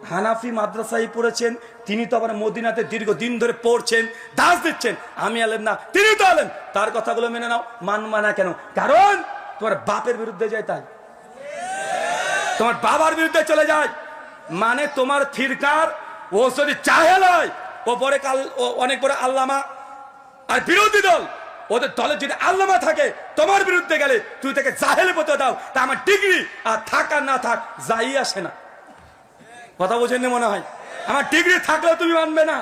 হানাফি মাদ্রাসায় পড়েছেন, তিনি তো আবার মদিনাতে দীর্ঘদিন ধরে পড়ছেন, দাস দিচ্ছেন। আমি আলেম না, তিনি তো আলেম, তার কথাগুলো মেনে নাও। মানবা না কেন? কারণ তোমার বাপের বিরুদ্ধে যায়, তাই তোমার বাবার বিরুদ্ধে চলে যায়। মানে তোমার ফিরকার ও যদি জাহেল হয়, ও পরে কাল অনেক বড় আল্লামা, আর বিরোধী দল ওদের দলে যদি আল্লামা থাকে, তোমার বিরুদ্ধে গেলে তুই তাকে জাহেল বলতে দাও, তা আমার ডিগ্রি আর থাক আর না থাক যাই আসে না। কথা বোঝেননি মনে হয়? আমার ডিগ্রি থাকলেও তুমি মানবে না।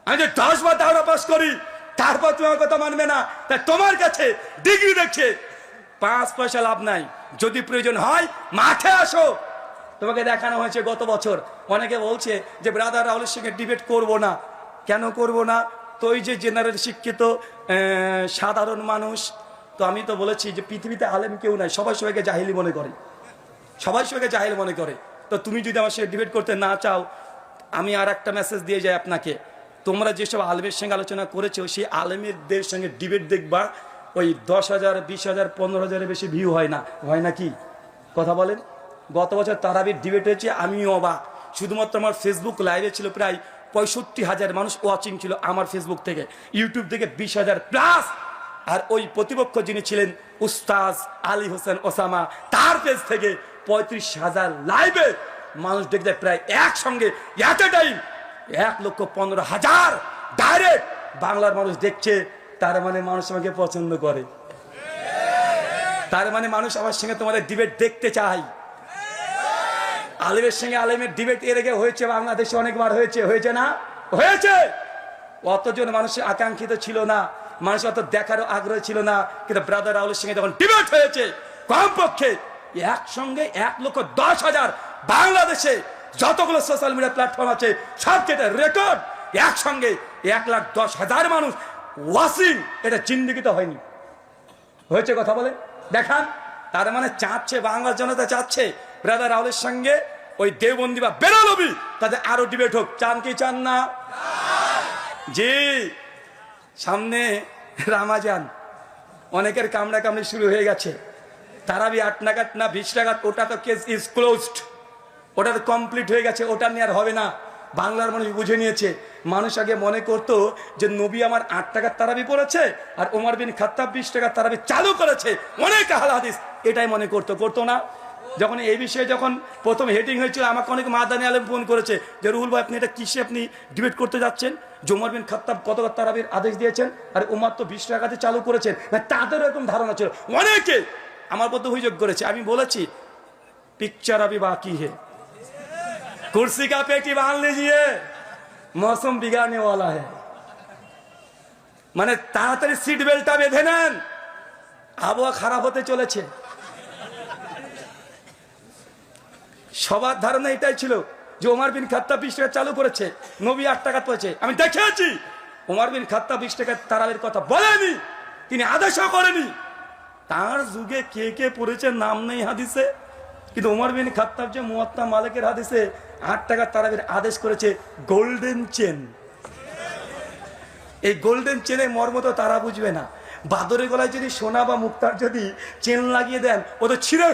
আমি যে 10 বার দাওরা পাস করি, তারপর তুমি আমার কথা মানবে না। তাই তোমার কাছে ডিগ্রি দেখছে 5 পয়সা লাভ নাই। যদি প্রয়োজন হয় মাঠে আসো। তোমাকে দেখানো হয়েছে গত বছর, অনেকে বলছে যে ব্রাদার রাহুলের সঙ্গে ডিবেট করব না। কেন করব না? তো ওই যে জেনারেল শিক্ষিত সাধারণ মানুষ, তো আমি তো বলেছি যে পৃথিবীতে আলেম কেউ নাই, সবাই সবাইকে জাহিলি মনে করে, সবাই সবাইকে জাহিল মনে করে। তো তুমি যদি আমার সঙ্গে ডিবেট করতে না চাও, আমি আর একটা মেসেজ দিয়ে যাই আপনাকে, তোমরা যেসব আলেমের সঙ্গে আলোচনা করেছো, সেই আলেমেরদের সঙ্গে ডিবেট দেখবা, ওই 10,000, 20,000, 15,000-এর বেশি ভিউ হয় না। হয় না কি? কথা বলেন। গত বছর তারাবির ডিবেট হয়েছে, আমিও অবাক। শুধুমাত্র আমার ফেসবুক লাইভে ছিল প্রায় 65,000 মানুষ ওয়াচিং ছিল আমার ফেসবুক থেকে, ইউটিউব থেকে 20,000 প্লাস। আর ওই প্রতিপক্ষ যিনি ছিলেন উস্তাজ আলী হোসেন ওসামা, তার পেজ থেকে 35,000 লাইভে মানুষ দেখতে, প্রায় একসঙ্গে এট এ টাইম 1,15,000 ডাইরেক্ট বাংলার মানুষ দেখছে। তার মানে মানুষ আমাকে পছন্দ করে, তার মানে মানুষ আমার সঙ্গে তোমাদের ডিবেট দেখতে চায়। আলেমের সঙ্গে আলেমের ডিবেট এর আগে হয়েছে বাংলাদেশে, অনেকবার হয়েছে, হয়েছে না? হয়েছে। অতজন মানুষের আকাঙ্ক্ষিত ছিল না, মানুষ অত দেখারও আগ্রহ ছিল না। কিন্তু ব্রাদার রাহুলের সঙ্গে যখন ডিবেট হয়েছে, কমপক্ষে একসঙ্গে 1,10,000 বাংলাদেশে যতগুলো সোশ্যাল মিডিয়া প্ল্যাটফর্ম আছে সব যেটা রেকর্ড, একসঙ্গে 1,10,000 মানুষ ওয়াচিং, এটা জিন্দেগিতে হয়নি। হয়েছে? কথা বলে দেখান। তার মানে চাচ্ছে, বাংলার জনতা চাচ্ছে ব্রাদার রাহুলের সঙ্গে ওই দেওবন্দি বা বেরলবি তাদের আরো ডিবেট হোক। চান কি চান না? জি। সামনে রামাজান, অনেকের কামড়া কামড়ি শুরু হয়ে গেছে। তারাবি 8 নাগাদ না 20 নাগাদ, ওটা তো কেস ইজ ক্লোজড, ওটা তো কমপ্লিট হয়ে গেছে, ওটা নিয়ে আর হবে না। বাংলার মানুষ বুঝে নিয়েছে। মানুষ আগে মনে করতো যে নবী আমার 8 টাকার তারাবি পড়েছে আর ওমর বিন খাত্তাব 20 টাকার তারাবি চালু করেছে, অনেক আহলে হাদিস এটাই মনে করতো না। যখন এই বিষয়ে যখন প্রথম হেডিং হয়েছিল, আমাকে অনেক মাদানী আলেম ফোন করেছে যে রুহুল ভাই আপনি এটা কিসে আপনি ডিবেট করতে যাচ্ছেন? যে ওমর বিন খাত্তাব কত তারাবির আদেশ দিয়েছেন আর ওমর তো 20 টাকাতে চালু করেছেন। না, তাদেরও এরকম ধারণা ছিল, অনেকে আমার মধ্যে অভিযোগ করেছে। আমি বলেছি পিকচার আবি বাকি হে, कुर्सी का पेटी बांध लीजिए, मौसम बिगाड़ने वाला है। মানে তাড়াতাড়ি সিট বেল্টটা বেঁধে নেন, আবহাওয়া খারাপ হতে চলেছে। সবার ধারণা এটাই ছিল যে ওমর বিন খাত্তাব 20 টাকা চালু করেছে, নবী 8 টাকা পড়েছে। আমি দেখেছি ওমর বিন খাত্তাব 20 টাকা তারাবির কথা বলেনি, তিনি আদেশও করেনি। তার যুগে কে কে পড়েছে নাম নেই হাদিসে, কিন্তু ওমর বিন খাত্তাব যে মুয়াত্তা মালিকের হাদিসে 8 টাকার তারাবির আদেশ করেছে গোল্ডেন চেন। এই গোল্ডেন চেনে মর্ম তো তারা বুঝবে না। বাদরের গলায় যদি সোনা বা মুক্তার যদি চেন লাগিয়ে দেন, ও তো ছিঁড়ে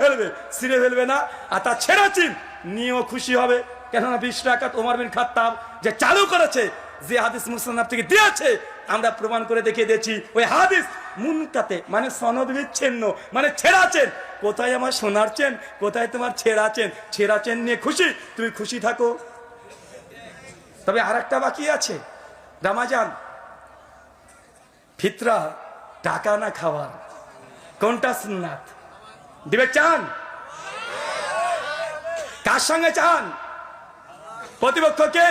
ফেলবে না। আর তার ছেঁড়া চেন নিয়েও খুশি হবে, কেননা 20 রাকাত ওমর বিন খাত্তাব যে চালু করেছে, যে হাদিস মুসনাদ থেকে দিয়েছে, আমরা প্রমাণ করে দেখিয়ে দিয়েছি ওই হাদিস মুনকাতে মানে সনদ বিচ্ছিন্ন, মানে ছেঁড়া চেন। কোথায় আমার সোনার চেন, কোথায় তোমার ছেঁড়া চেন? ছেঁড়া চেন নিয়ে খুশি, তুমি খুশি থাকো। তবে আর একটা বাকি আছে, রামাজান, ফিতরা, টাকা না খাওয়ার, কোনটা সুন্নাত? দিবে চান? কার সঙ্গে চান? প্রতিপক্ষকে?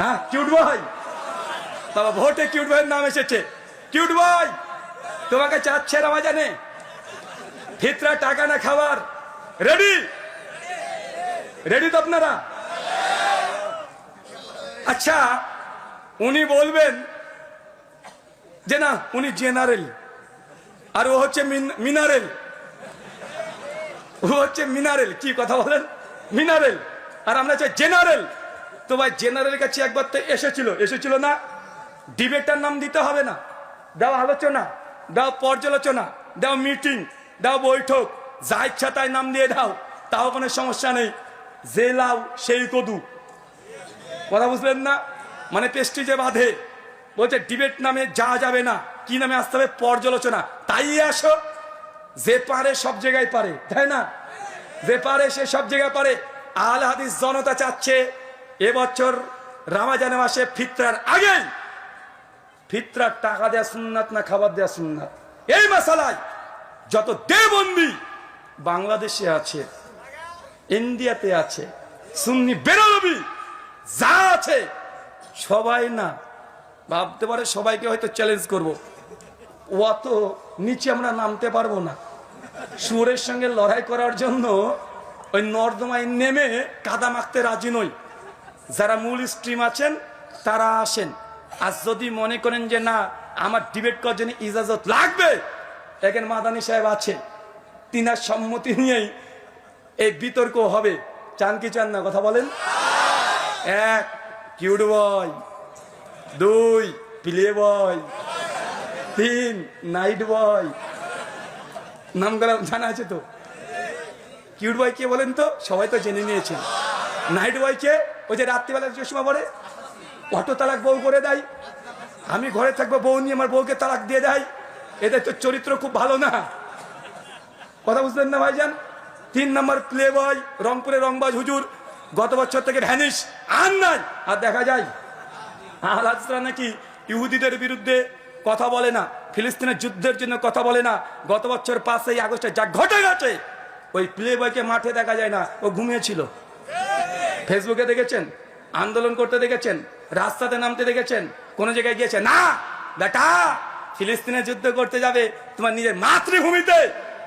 হ্যাঁ, কিউট ভাই বাবা, ভোটে কিউট ভাইয়ের নাম এসেছে। কিউট ভাই তোমাকে চাচ্ছে রামাজানে, ফিতরা টাকা না খাওয়ার। রেডি তো আপনারা? আচ্ছা, উনি বলবেন যে না উনি জেনারেল, আর ও হচ্ছে মিনারেল। ও হচ্ছে মিনারেল, কি কথা বলেন? মিনারেল, আর আমরা হচ্ছে জেনারেল। তো ভাই জেনারেল কাছে একবার তো এসেছিল না? ডিবেটার নাম দিতে হবে না, দাও আলোচনা, দাও পর্যালোচনা, দাও মিটিং, দাও বৈঠক, যা ইচ্ছা তাই নাম দিয়ে দাও, তাও কোনো সমস্যা নেই। যে লাউ সেই কদু, কথা বুঝলেন না? মানে পেস্টিজে বাঁধে, বলছে ডিবেট নামে যা যাবে না, কি নামে আসতে হবে? পর্যালোচনা। তাই আসো, যে পারে সব জায়গায় পারে, তাই না? যে পারে সে সব জায়গায় পারে। আল হাদিস জনতা চাচ্ছে এবছর রমজান মাসে ফিতরার আগে ফিতরার টাকা দেয়া সুন্নাত না খাবার দেয়া সুন্নাত? এই মাসালায় যত দেবন্দি বাংলাদেশে আছে, ইন্ডিয়াতে আছে, সুন্নি বেরলবি যা আছে, সবাই না ভাবতে পারে সবাইকে হয়তো চ্যালেঞ্জ করব, অত নিচে আমরা নামতে পারবো না। সুরের সঙ্গে লড়াই করার জন্য ওই নর্দমায় নেমে কাদা মাখতে রাজি নই। যারা মূল স্ট্রিম আছেন তারা আসেন, আর যদি মনে করেন যে না আমার ডিবেট করার জন্য ইজাজত লাগবে, এখানে মাদানী সাহেব আছে, তিনার সম্মতি নিয়েই এই বিতর্ক হবে। চান কি চান না? কথা বলেন। 1 cute boy, 2 play boy, 3 night boy. নামগুলো জানা আছে তো? কিউট বয় কে বলেন তো? সবাই তো জেনে নিয়েছেন। নাইট বয় কে? ওই যে রাত্রিবেলা চশমা পরে, অটো তালাক বউ করে দেয়, আমি ঘরে থাকবো, বউ নিয়ে আমার বউকে তালাক দিয়ে দেয়। এদের তো চরিত্র খুব ভালো না, কথা বুঝলেন না ভাইজান? 3 নম্বর প্লে বয়, রংপুরে রংবাজ হুজুর, গত বছর থেকে ভ্যানিশ, আর নাই। আর দেখা যায় আল-হাদিসরা নাকি ইহুদিদের বিরুদ্ধে কথা বলে না, ফিলিস্তিনের যুদ্ধের জন্য কথা বলে না। গত বছর 5ই আগস্টে যা ঘটে গেছে, ওই প্লে বয়কে মাঠে দেখা যায় না, ও ঘুমিয়েছিল। ফেসবুকে দেখেছেন, আন্দোলন করতে দেখেছেন, রাস্তাতে নামতে দেখেছেন, কোন জায়গায় গিয়েছে না? বেটা, ফিলিস্তিনের যুদ্ধ করতে যাবে তোমার নিজের মাতৃভূমিতে।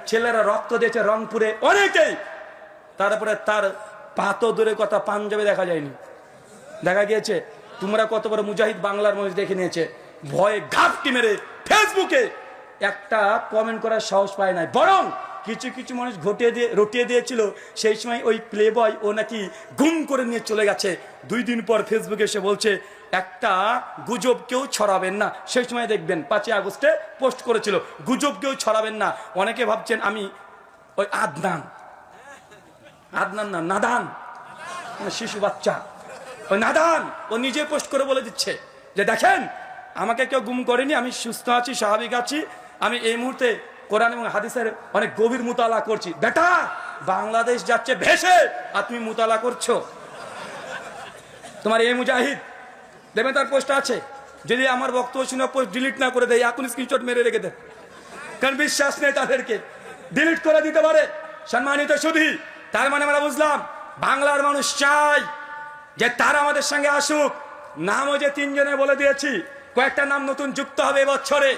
ছেলেরা রক্ত দিয়েছে রংপুরে অনেকেই, তারপরে তার পাতো দূরের কথা পাঞ্জাবে দেখা যায়নি, দেখা গিয়েছে। তোমরা কত বড় মুজাহিদ বাংলার মানুষ দেখে নিয়েছে, ভয়ে ঘাপটি মেরে ফেসবুকে একটা কমেন্ট করার সাহস পায় নাই। বরং কিছু কিছু মানুষ রটিয়ে দিয়েছিল সেই সময় ওই প্লে বয় ও নাকি গুম করে নিয়ে চলে গেছে। 2 দিন পর ফেসবুকে এসে বলছে একটা গুজব কেউ ছড়াবেন না। সেই সময় দেখবেন 5ই আগস্টে পোস্ট করেছিল, গুজব কেউ ছড়াবেন না। অনেকে ভাবছেন আমি ওই আদনান না নাদান, শিশু বাচ্চা, ওই নাদান, ও নিজে পোস্ট করে বলে দিচ্ছে যে দেখেন আমাকে কেউ গুম করেনি, আমি সুস্থ আছি, স্বাভাবিক আছি, আমি এই মুহূর্তে কোরআন এবং হাদিসের অনেক গভীর মুতালা করছি। বেটা, বাংলাদেশ যাচ্ছে ভেসে, আর তুমি মুতালা করছো। তোমার এই মুজাহিদ দেবেন, তার পোস্ট আছে, যদি আমার বক্তব্য শুনে পোস্ট ডিলিট না করে দেয়, এখন স্ক্রিনশট মেরে রেখে দেয়, কারণ বিশ্বাস নেই তাদেরকে, ডিলিট করে দিতে পারে। সম্মানিত সুধী, তার মানে আমরা বুঝলাম বাংলার মানুষ চাই যে তারা আমাদের সঙ্গে আসুক। নামও যে 3 জনে বলে দিয়েছি, কয়েকটা নাম নতুন যুক্ত হবে এবছরে।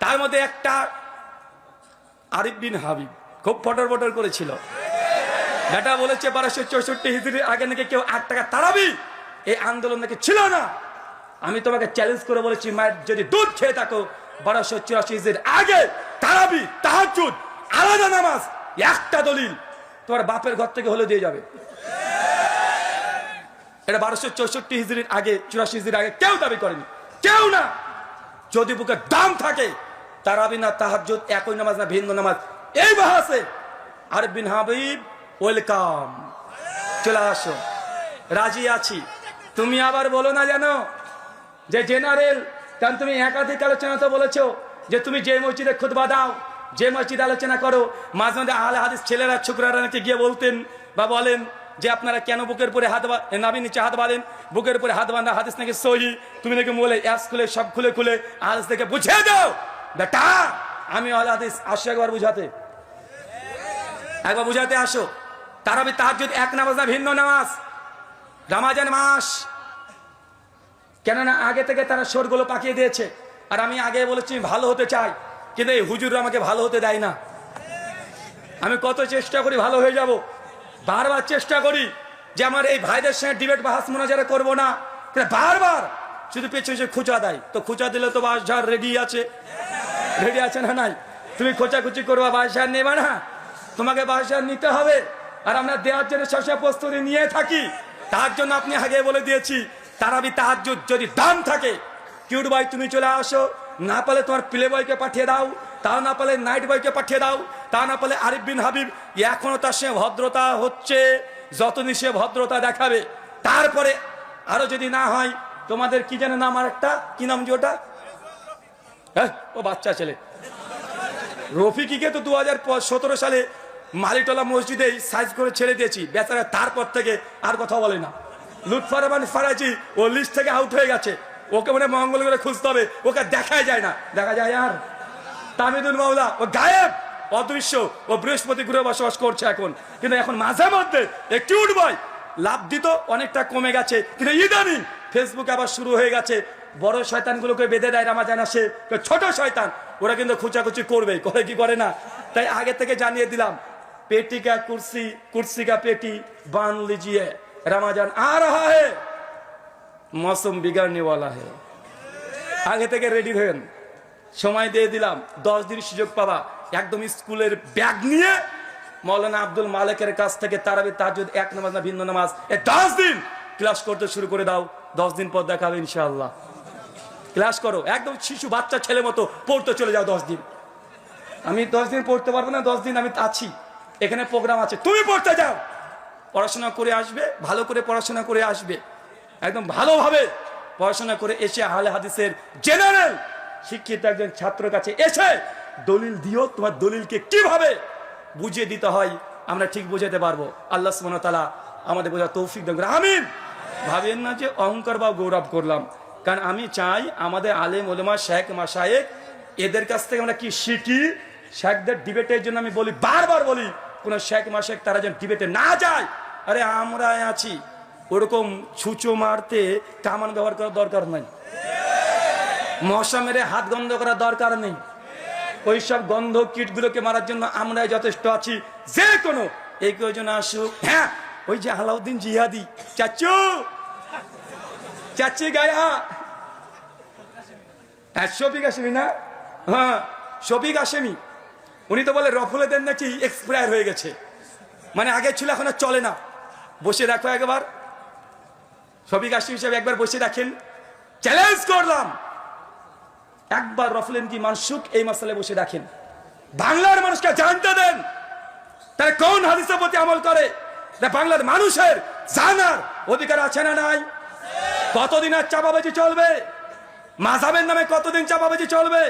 তার মধ্যে একটা আরিফ বিন হাবিব, খুব ফটর করেছিল। বেটা বলেছে 1264 হিজরির আগে নাকি কেউ 8 টাকা তারাবি, এই আন্দোলন নাকি ছিল না। আমি তোমাকে চ্যালেঞ্জ করে বলেছি, মায়ের যদি দুধ খেয়ে থাকো 1284 হিজরির আগে তারাবি, তাহাজ্জুদ, আলাদা নামাজ, একটা দলিল তোমার বাপের ঘর থেকে হলে দিয়ে যাবে। এটা 1264 হিজরির আগে, 84 হিজরির আগে কেউ দাবি করেনি, কেউ না। যদি বুকে দাম থাকে, তারাবি না তাহাজ্জুদ একই নামাজ না ভিন্ন নামাজ, এই বাহাসে আরিফ বিন হাবিব ওয়েলকাম, চলে আসো, রাজি আছি। তুমি আবার বলো না জানো যে জেনারেল, কারণ তুমি একাধিক আলোচনাতে বলেছো যে তুমি যে মসজিদে খুতবা দাও, যে মসজিদে আলোচনা করো, মাঝে মাঝে আহলে হাদিস ছেলেরা ছোকরারা নাকি গিয়ে বলতেন বা বলেন যে আপনারা কেন বুকের উপরে হাত নাভি নিচে হাত বাঁধেন, বুকের উপরে হাত বাঁধা হাদিস নাকি সহি, তুমি নাকি বলে ইয়াস খুলে সব খুলে খুলে হাদিস থেকে বুঝিয়ে দাও। বেটা আমি আহলে হাদিস, আসো একবার বুঝাতে, একবার বুঝাতে আসো। তারাবি তাহাজ্জুদ এক নামাজ না ভিন্ন নামাজ। রমজান মাস, কেননা আগে থেকে তারা সোরগুলো পাকিয়ে দিয়েছে। আর আমি আগে বলেছি ভালো হতে চাই, কিন্তু এই হুজুররা আমাকে ভালো হতে দেয় না। আমি কত চেষ্টা করি ভালো হয়ে যাব, বারবার চেষ্টা করি যে আমার এই ভাইদের সঙ্গে ডিবেট বা হাস মোনাজারা করবো না, কিন্তু বারবার শুধু পেছনে খুচা দেয়। তো খুচা দিলে তো বাসঝাড় রেডি আছে, রেডি আছে না নাই? তুমি খোঁচাখুচি করবা, বাসঝাড় নেবা না, তোমাকে বাসঝাড় নিতে হবে। আর আমরা দেওয়ার জন্য সবসময় প্রস্তুতি নিয়ে থাকি। তার জন্য আপনি আগে বলে দিয়েছি, তারাবি তাহাজ্জুদ যদি দাম থাকে, কিউট ভাই তুমি চলে আসো, না পালে তোমার প্লে বয়কে পাঠিয়ে দাও, তা না পালে নাইট বয়কে পাঠিয়ে দাও, তা না পালে আরিফ বিন হাবিব, এখনো তার সঙ্গে ভদ্রতা হচ্ছে, যতদিন সে ভদ্রতা দেখাবে। তারপরে আরো যদি না হয়, তোমাদের কি যেন নাম, আর একটা কি নাম যে ওটা, ও বাচ্চা ছেলে রফিকিকে তো 2017 সালে মালিটলা মসজিদে সাইজ করে ছেড়ে দিয়েছি, বেচারা তারপর থেকে আর কথা বলে না। লুৎফা রহমান ফারাজি ও লিস্ট থেকে আউট হয়ে গেছে, ওকে মানে মঙ্গল করে খুঁজতে হবে, ওকে দেখাই যায় না, দেখা যায় আর তামিদুল মাওলা ও গায়েব, অদৃশ্য, ও বৃহস্পতি গ্রহে বসবাস করছে এখন। কিন্তু এখন মাঝে মধ্যে একটু উঠবই, লাভ দিত অনেকটা কমে গেছে, কিন্তু ইদানিং ফেসবুকে আবার শুরু হয়ে গেছে। বড় শয়তানগুলোকে বেঁধে দেয় রামাজান আসে, ছোট শয়তান ওরা কিন্তু খুচাখুচি করবে, করে কি করে না? তাই আগে থেকে জানিয়ে দিলাম, पेटी का कुर्सी, कुर्सी का पेटी बांध लीजिए, रमजान आ रहा है, मौसम बिगड़ने वाला है। आगे থেকে রেডি হন, সময় দিয়ে দিলাম 10 দিন সুযোগ পাবা। একদম স্কুলের ব্যাগ নিয়ে মৌলানা আব্দুল মালিকের কাছ থেকে তারাবি তাহাজ্জুদ এক নামাজ না ভিন্ন নামাজ, এই 10 দিন ক্লাস করতে শুরু করে দাও। 10 দিন পর দেখাবে ইনশাআল্লাহ। ক্লাস করো, একদম শিশু বাচ্চা ছেলে মতো পড়তে চলে যাও 10 দিন। আমি 10 দিন পড়তে পারবো না, 10 দিন আমি আছি, এখানে প্রোগ্রাম আছে, তুমি পড়তে যাও, পড়াশোনা করে আসবে, ভালো করে পড়াশোনা করে আসবে, একদম ভালোভাবে পড়াশোনা করে এসে আহলে হাদিসের জেনারেল শিক্ষিত একজন ছাত্রের কাছে এসে দলিল দিও, তোমার দলিলকে কিভাবে বুঝিয়ে দিতে হয় আমরা ঠিক বুঝাতে পারবো। আল্লাহ সুবহানাহু ওয়া তাআলা আমাদের বোঝার তৌফিক দান করুন, আমিন। ভাবেন না যে অহংকার বা গৌরব করলাম, কারণ আমি চাই আমাদের আলেম ওলামা শেখ মাশায়েখ এদের কাছ থেকে আমরা কি শিখি। শেখদের ডিবেটের জন্য আমি বলি, বারবার বলি, কোন শেখ মাশায়েখ তারা যেন ডিবেটে না যায়। আরে আমরা আছি, ওরকম ছুঁচো মারতে কামান ব্যবহার করার দরকার নাই, মশা মেরে হাত গন্ধ করার দরকার নেই। ওইসব গন্ধ কীটগুলোকে মারার জন্য আমরাই যথেষ্ট আছি। যে কোনো এই কয়জন আসুক, হ্যাঁ ওই যে আলাউদ্দিন জিহাদি চাচু, চাচি গায়া, শফিক হাশেমি না, হ্যাঁ শফিক হাশেমি, উনি তো বলে রফুলেদের নাকি এক্সপায়ার হয়ে গেছে, মানে আগে ছিল এখন আর চলে না। বসে রাখো একবার, শফিক হাশেমি সাহেব একবার বসে রাখেন, চ্যালেঞ্জ করলাম, একবার রফুলেন কি মানসুক এই মাসালে বসে রাখেন, বাংলার মানুষকে জানতে দেন তারা কোন হাদিসের প্রতি আমল করে। বাংলার মানুষের জানার অধিকার আছে না নাই? কতদিন আর চাপাবাজি চলবে? মাযহাবের নামে কতদিন চাপাবাজি চলবে?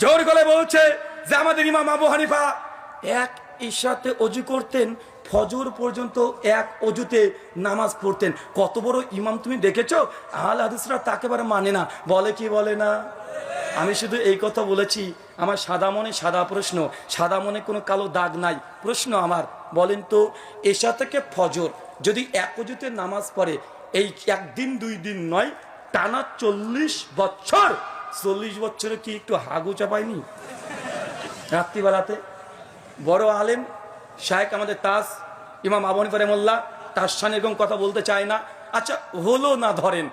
জোর গলায় বলছে যে আমাদের ইমাম আবু হানিফা এক ইশাতে ওযু করতেন, ফজর পর্যন্ত এক ওযুতে নামাজ পড়তেন। কত বড় ইমাম তুমি দেখেছো? আহলে হাদিসরা তাকে এবারে মানে না, বলে কি বলে না? আমি শুধু এই কথা বলেছি, আমার সাদা মনে সাদা প্রশ্ন, সাদা মনে কোনো কালো দাগ নাই। প্রশ্ন আমার, বলেন তো এশা থেকে ফজর যদি এক ওযুতে নামাজ পড়ে, এই একদিন দুই দিন নয়, টানা 40 বছর, 40 বছরে কি একটু হাগু চাপায়নি রাত্রিবেলাতে? বড় আলেম শায়েখ আমাদের তাজ ইমাম আবু হানিফা রাহিমাহুল্লাহ, তার সামনে এরকম কথা বলতে চায় না। আচ্ছা হলো না, ধরেন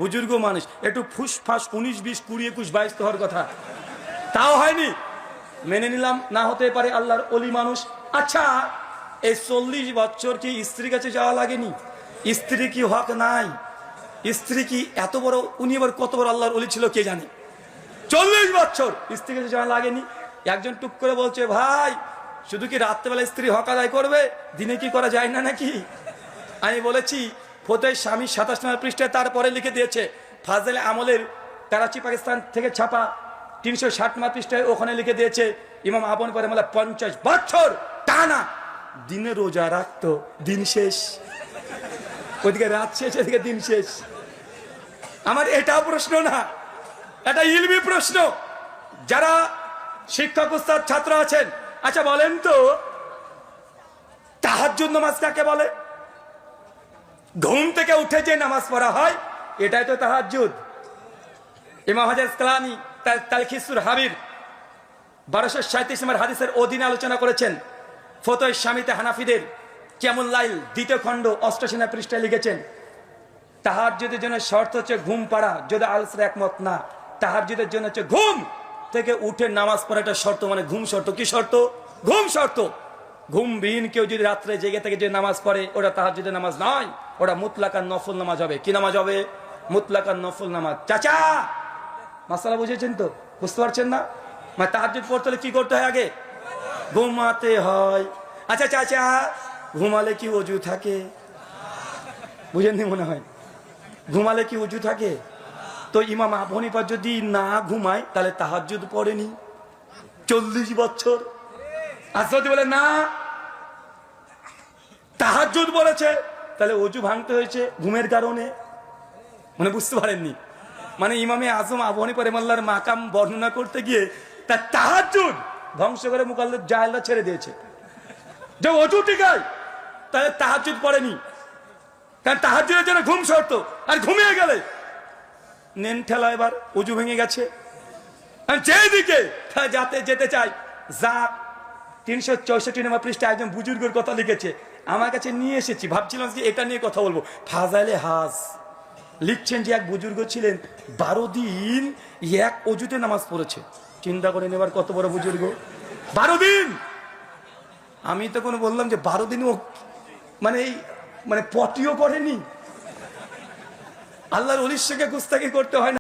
বুজুর্গ মানুষ, একটু ফুসফাস 19, 20, 20, 21, 22 তো হওয়ার কথা, তাও হয়নি, মেনে নিলাম, না হতে পারে, আল্লাহর ওলি মানুষ। আচ্ছা এই 40 বছর কি স্ত্রীর কাছে যাওয়া লাগেনি? স্ত্রী কি হক নাই? স্ত্রী কি এত বড়, উনি এবার কত বড় আল্লাহর ওলি ছিল কে জানে। 40 বছর স্ত্রীর কাছে যাওয়া লাগেনি। একজন টুক করে বলছে, ভাই শুধু কি রাত্রেবেলা স্ত্রী হক আদায় করবে, দিনে কি করা যায় না নাকি? আমি বলেছি ফতোয়া স্বামী 27 নম্বর পৃষ্ঠায় তারপরে লিখে দিয়েছে, ফাজলে আমলের করাচি পাকিস্তান থেকে ছাপা 360 নম্বর পৃষ্ঠায় ওখানে লিখে দিয়েছে, ইমাম আবু হানিফা রাহিমাহুল্লাহ 50 বছর টানা দিনে রোজা রাখতো, দিন শেষ। ওদিকে রাত শেষ, এদিকে দিন শেষ। আমার এটা প্রশ্ন না, এটা ইলমি প্রশ্ন। যারা শিক্ষক উস্তাদ ছাত্র আছেন, আচ্ছা বলেন তো তাহাজ্জুদ নামাজ কাকে বলে? ঘুম থেকে উঠে যে নামাজ পড়া হয় এটাই তো তাহাজ্জুদ। ইমাম হাজার আসকালানী তার তালখিসুর হাবির 1237 নম্বর হাদিসের অধীনে আলোচনা করেছেন। ফতোয়া স্বামীতে হানাফিদের কিয়ামুল লাইল 2য় খণ্ড 88 নম্বর পৃষ্ঠায় লিখেছেন, তাহাজ্জুদের জন্য শর্ত হচ্ছে ঘুম পাড়া। যদি আলোচনা একমত না, তাহাজ্জুদের জন্য হচ্ছে ঘুম থেকে উঠে নামাজ পড়াটা শর্ত, মানে ঘুম শর্ত। কি শর্ত? ঘুম শর্ত। ঘুমবিহীন কেউ যদি রাত্রে জেগে থেকে যে নামাজ পড়ে ওটা তাহাজ্জুদের নামাজ নয়, ওটা মুতলাকান নফল নামাজ হবে। কি নামাজ হবে? মুতলাকান নফল নামাজ। চাচা মাসালা বুঝেছেন তো? বুঝতে পারছেন না? মানে তাহাজ্জুদ পড়তে হলে কি করতে হয়? আগে ঘুমাতে হয়। আচ্ছা চাচা, ঘুমালে কি ওযু থাকে? বুঝেননি মনে হয়। ঘুমালে কি ওযু থাকে? তো ইমাম আবু হানিফা যদি না ঘুমায় তাহলে তাহাজ্জুদ পড়েনি 40 বছর। আর যদি বলে না তাহাজ্জুদ বলেছে, তাহলে ওযু ভাঙতে হয়েছে ঘুমের কারণে। মানে বুঝতে পারেননি? মানে ইমামে আজম আবু হানিফা রাহিমাহুল্লাহর মাকাম বর্ণনা করতে গিয়ে তার তাহাজ্জুদ ধ্বংস করে মুকাল্লিদ জাহেলরা ছেড়ে দিয়েছে। যে ওযু টিকায় তাহলে তাহাজ্জুদ পড়েনি, কারণ তাহাজ্জুদের জন্য ঘুম শর্ত। আর ঘুমিয়ে গেলে নেন ঠেলা, এবার ওযু ভেঙে গেছে। যেদিকে যাতে যেতে চাই যা। 364 নম্বর পৃষ্ঠায় একজন বুজুর্গের কথা লিখেছে, আমার কাছে নিয়ে এসেছি, ভাবছিলাম যে এটা নিয়ে কথা বলবো। ফাজাইলে হাজ লিখছেন যে এক বুজুর্গ ছিলেন 12 দিন এক ওযুতে নামাজ পড়েছে। চিন্তা করে নেবার কত বড় বুজুর্গ, 12 দিন। আমি তখন বললাম যে 12 দিন ও মানে পটিও করেনি। আল্লাহর ওলির সঙ্গে গুস্তাখি করতে হয় না।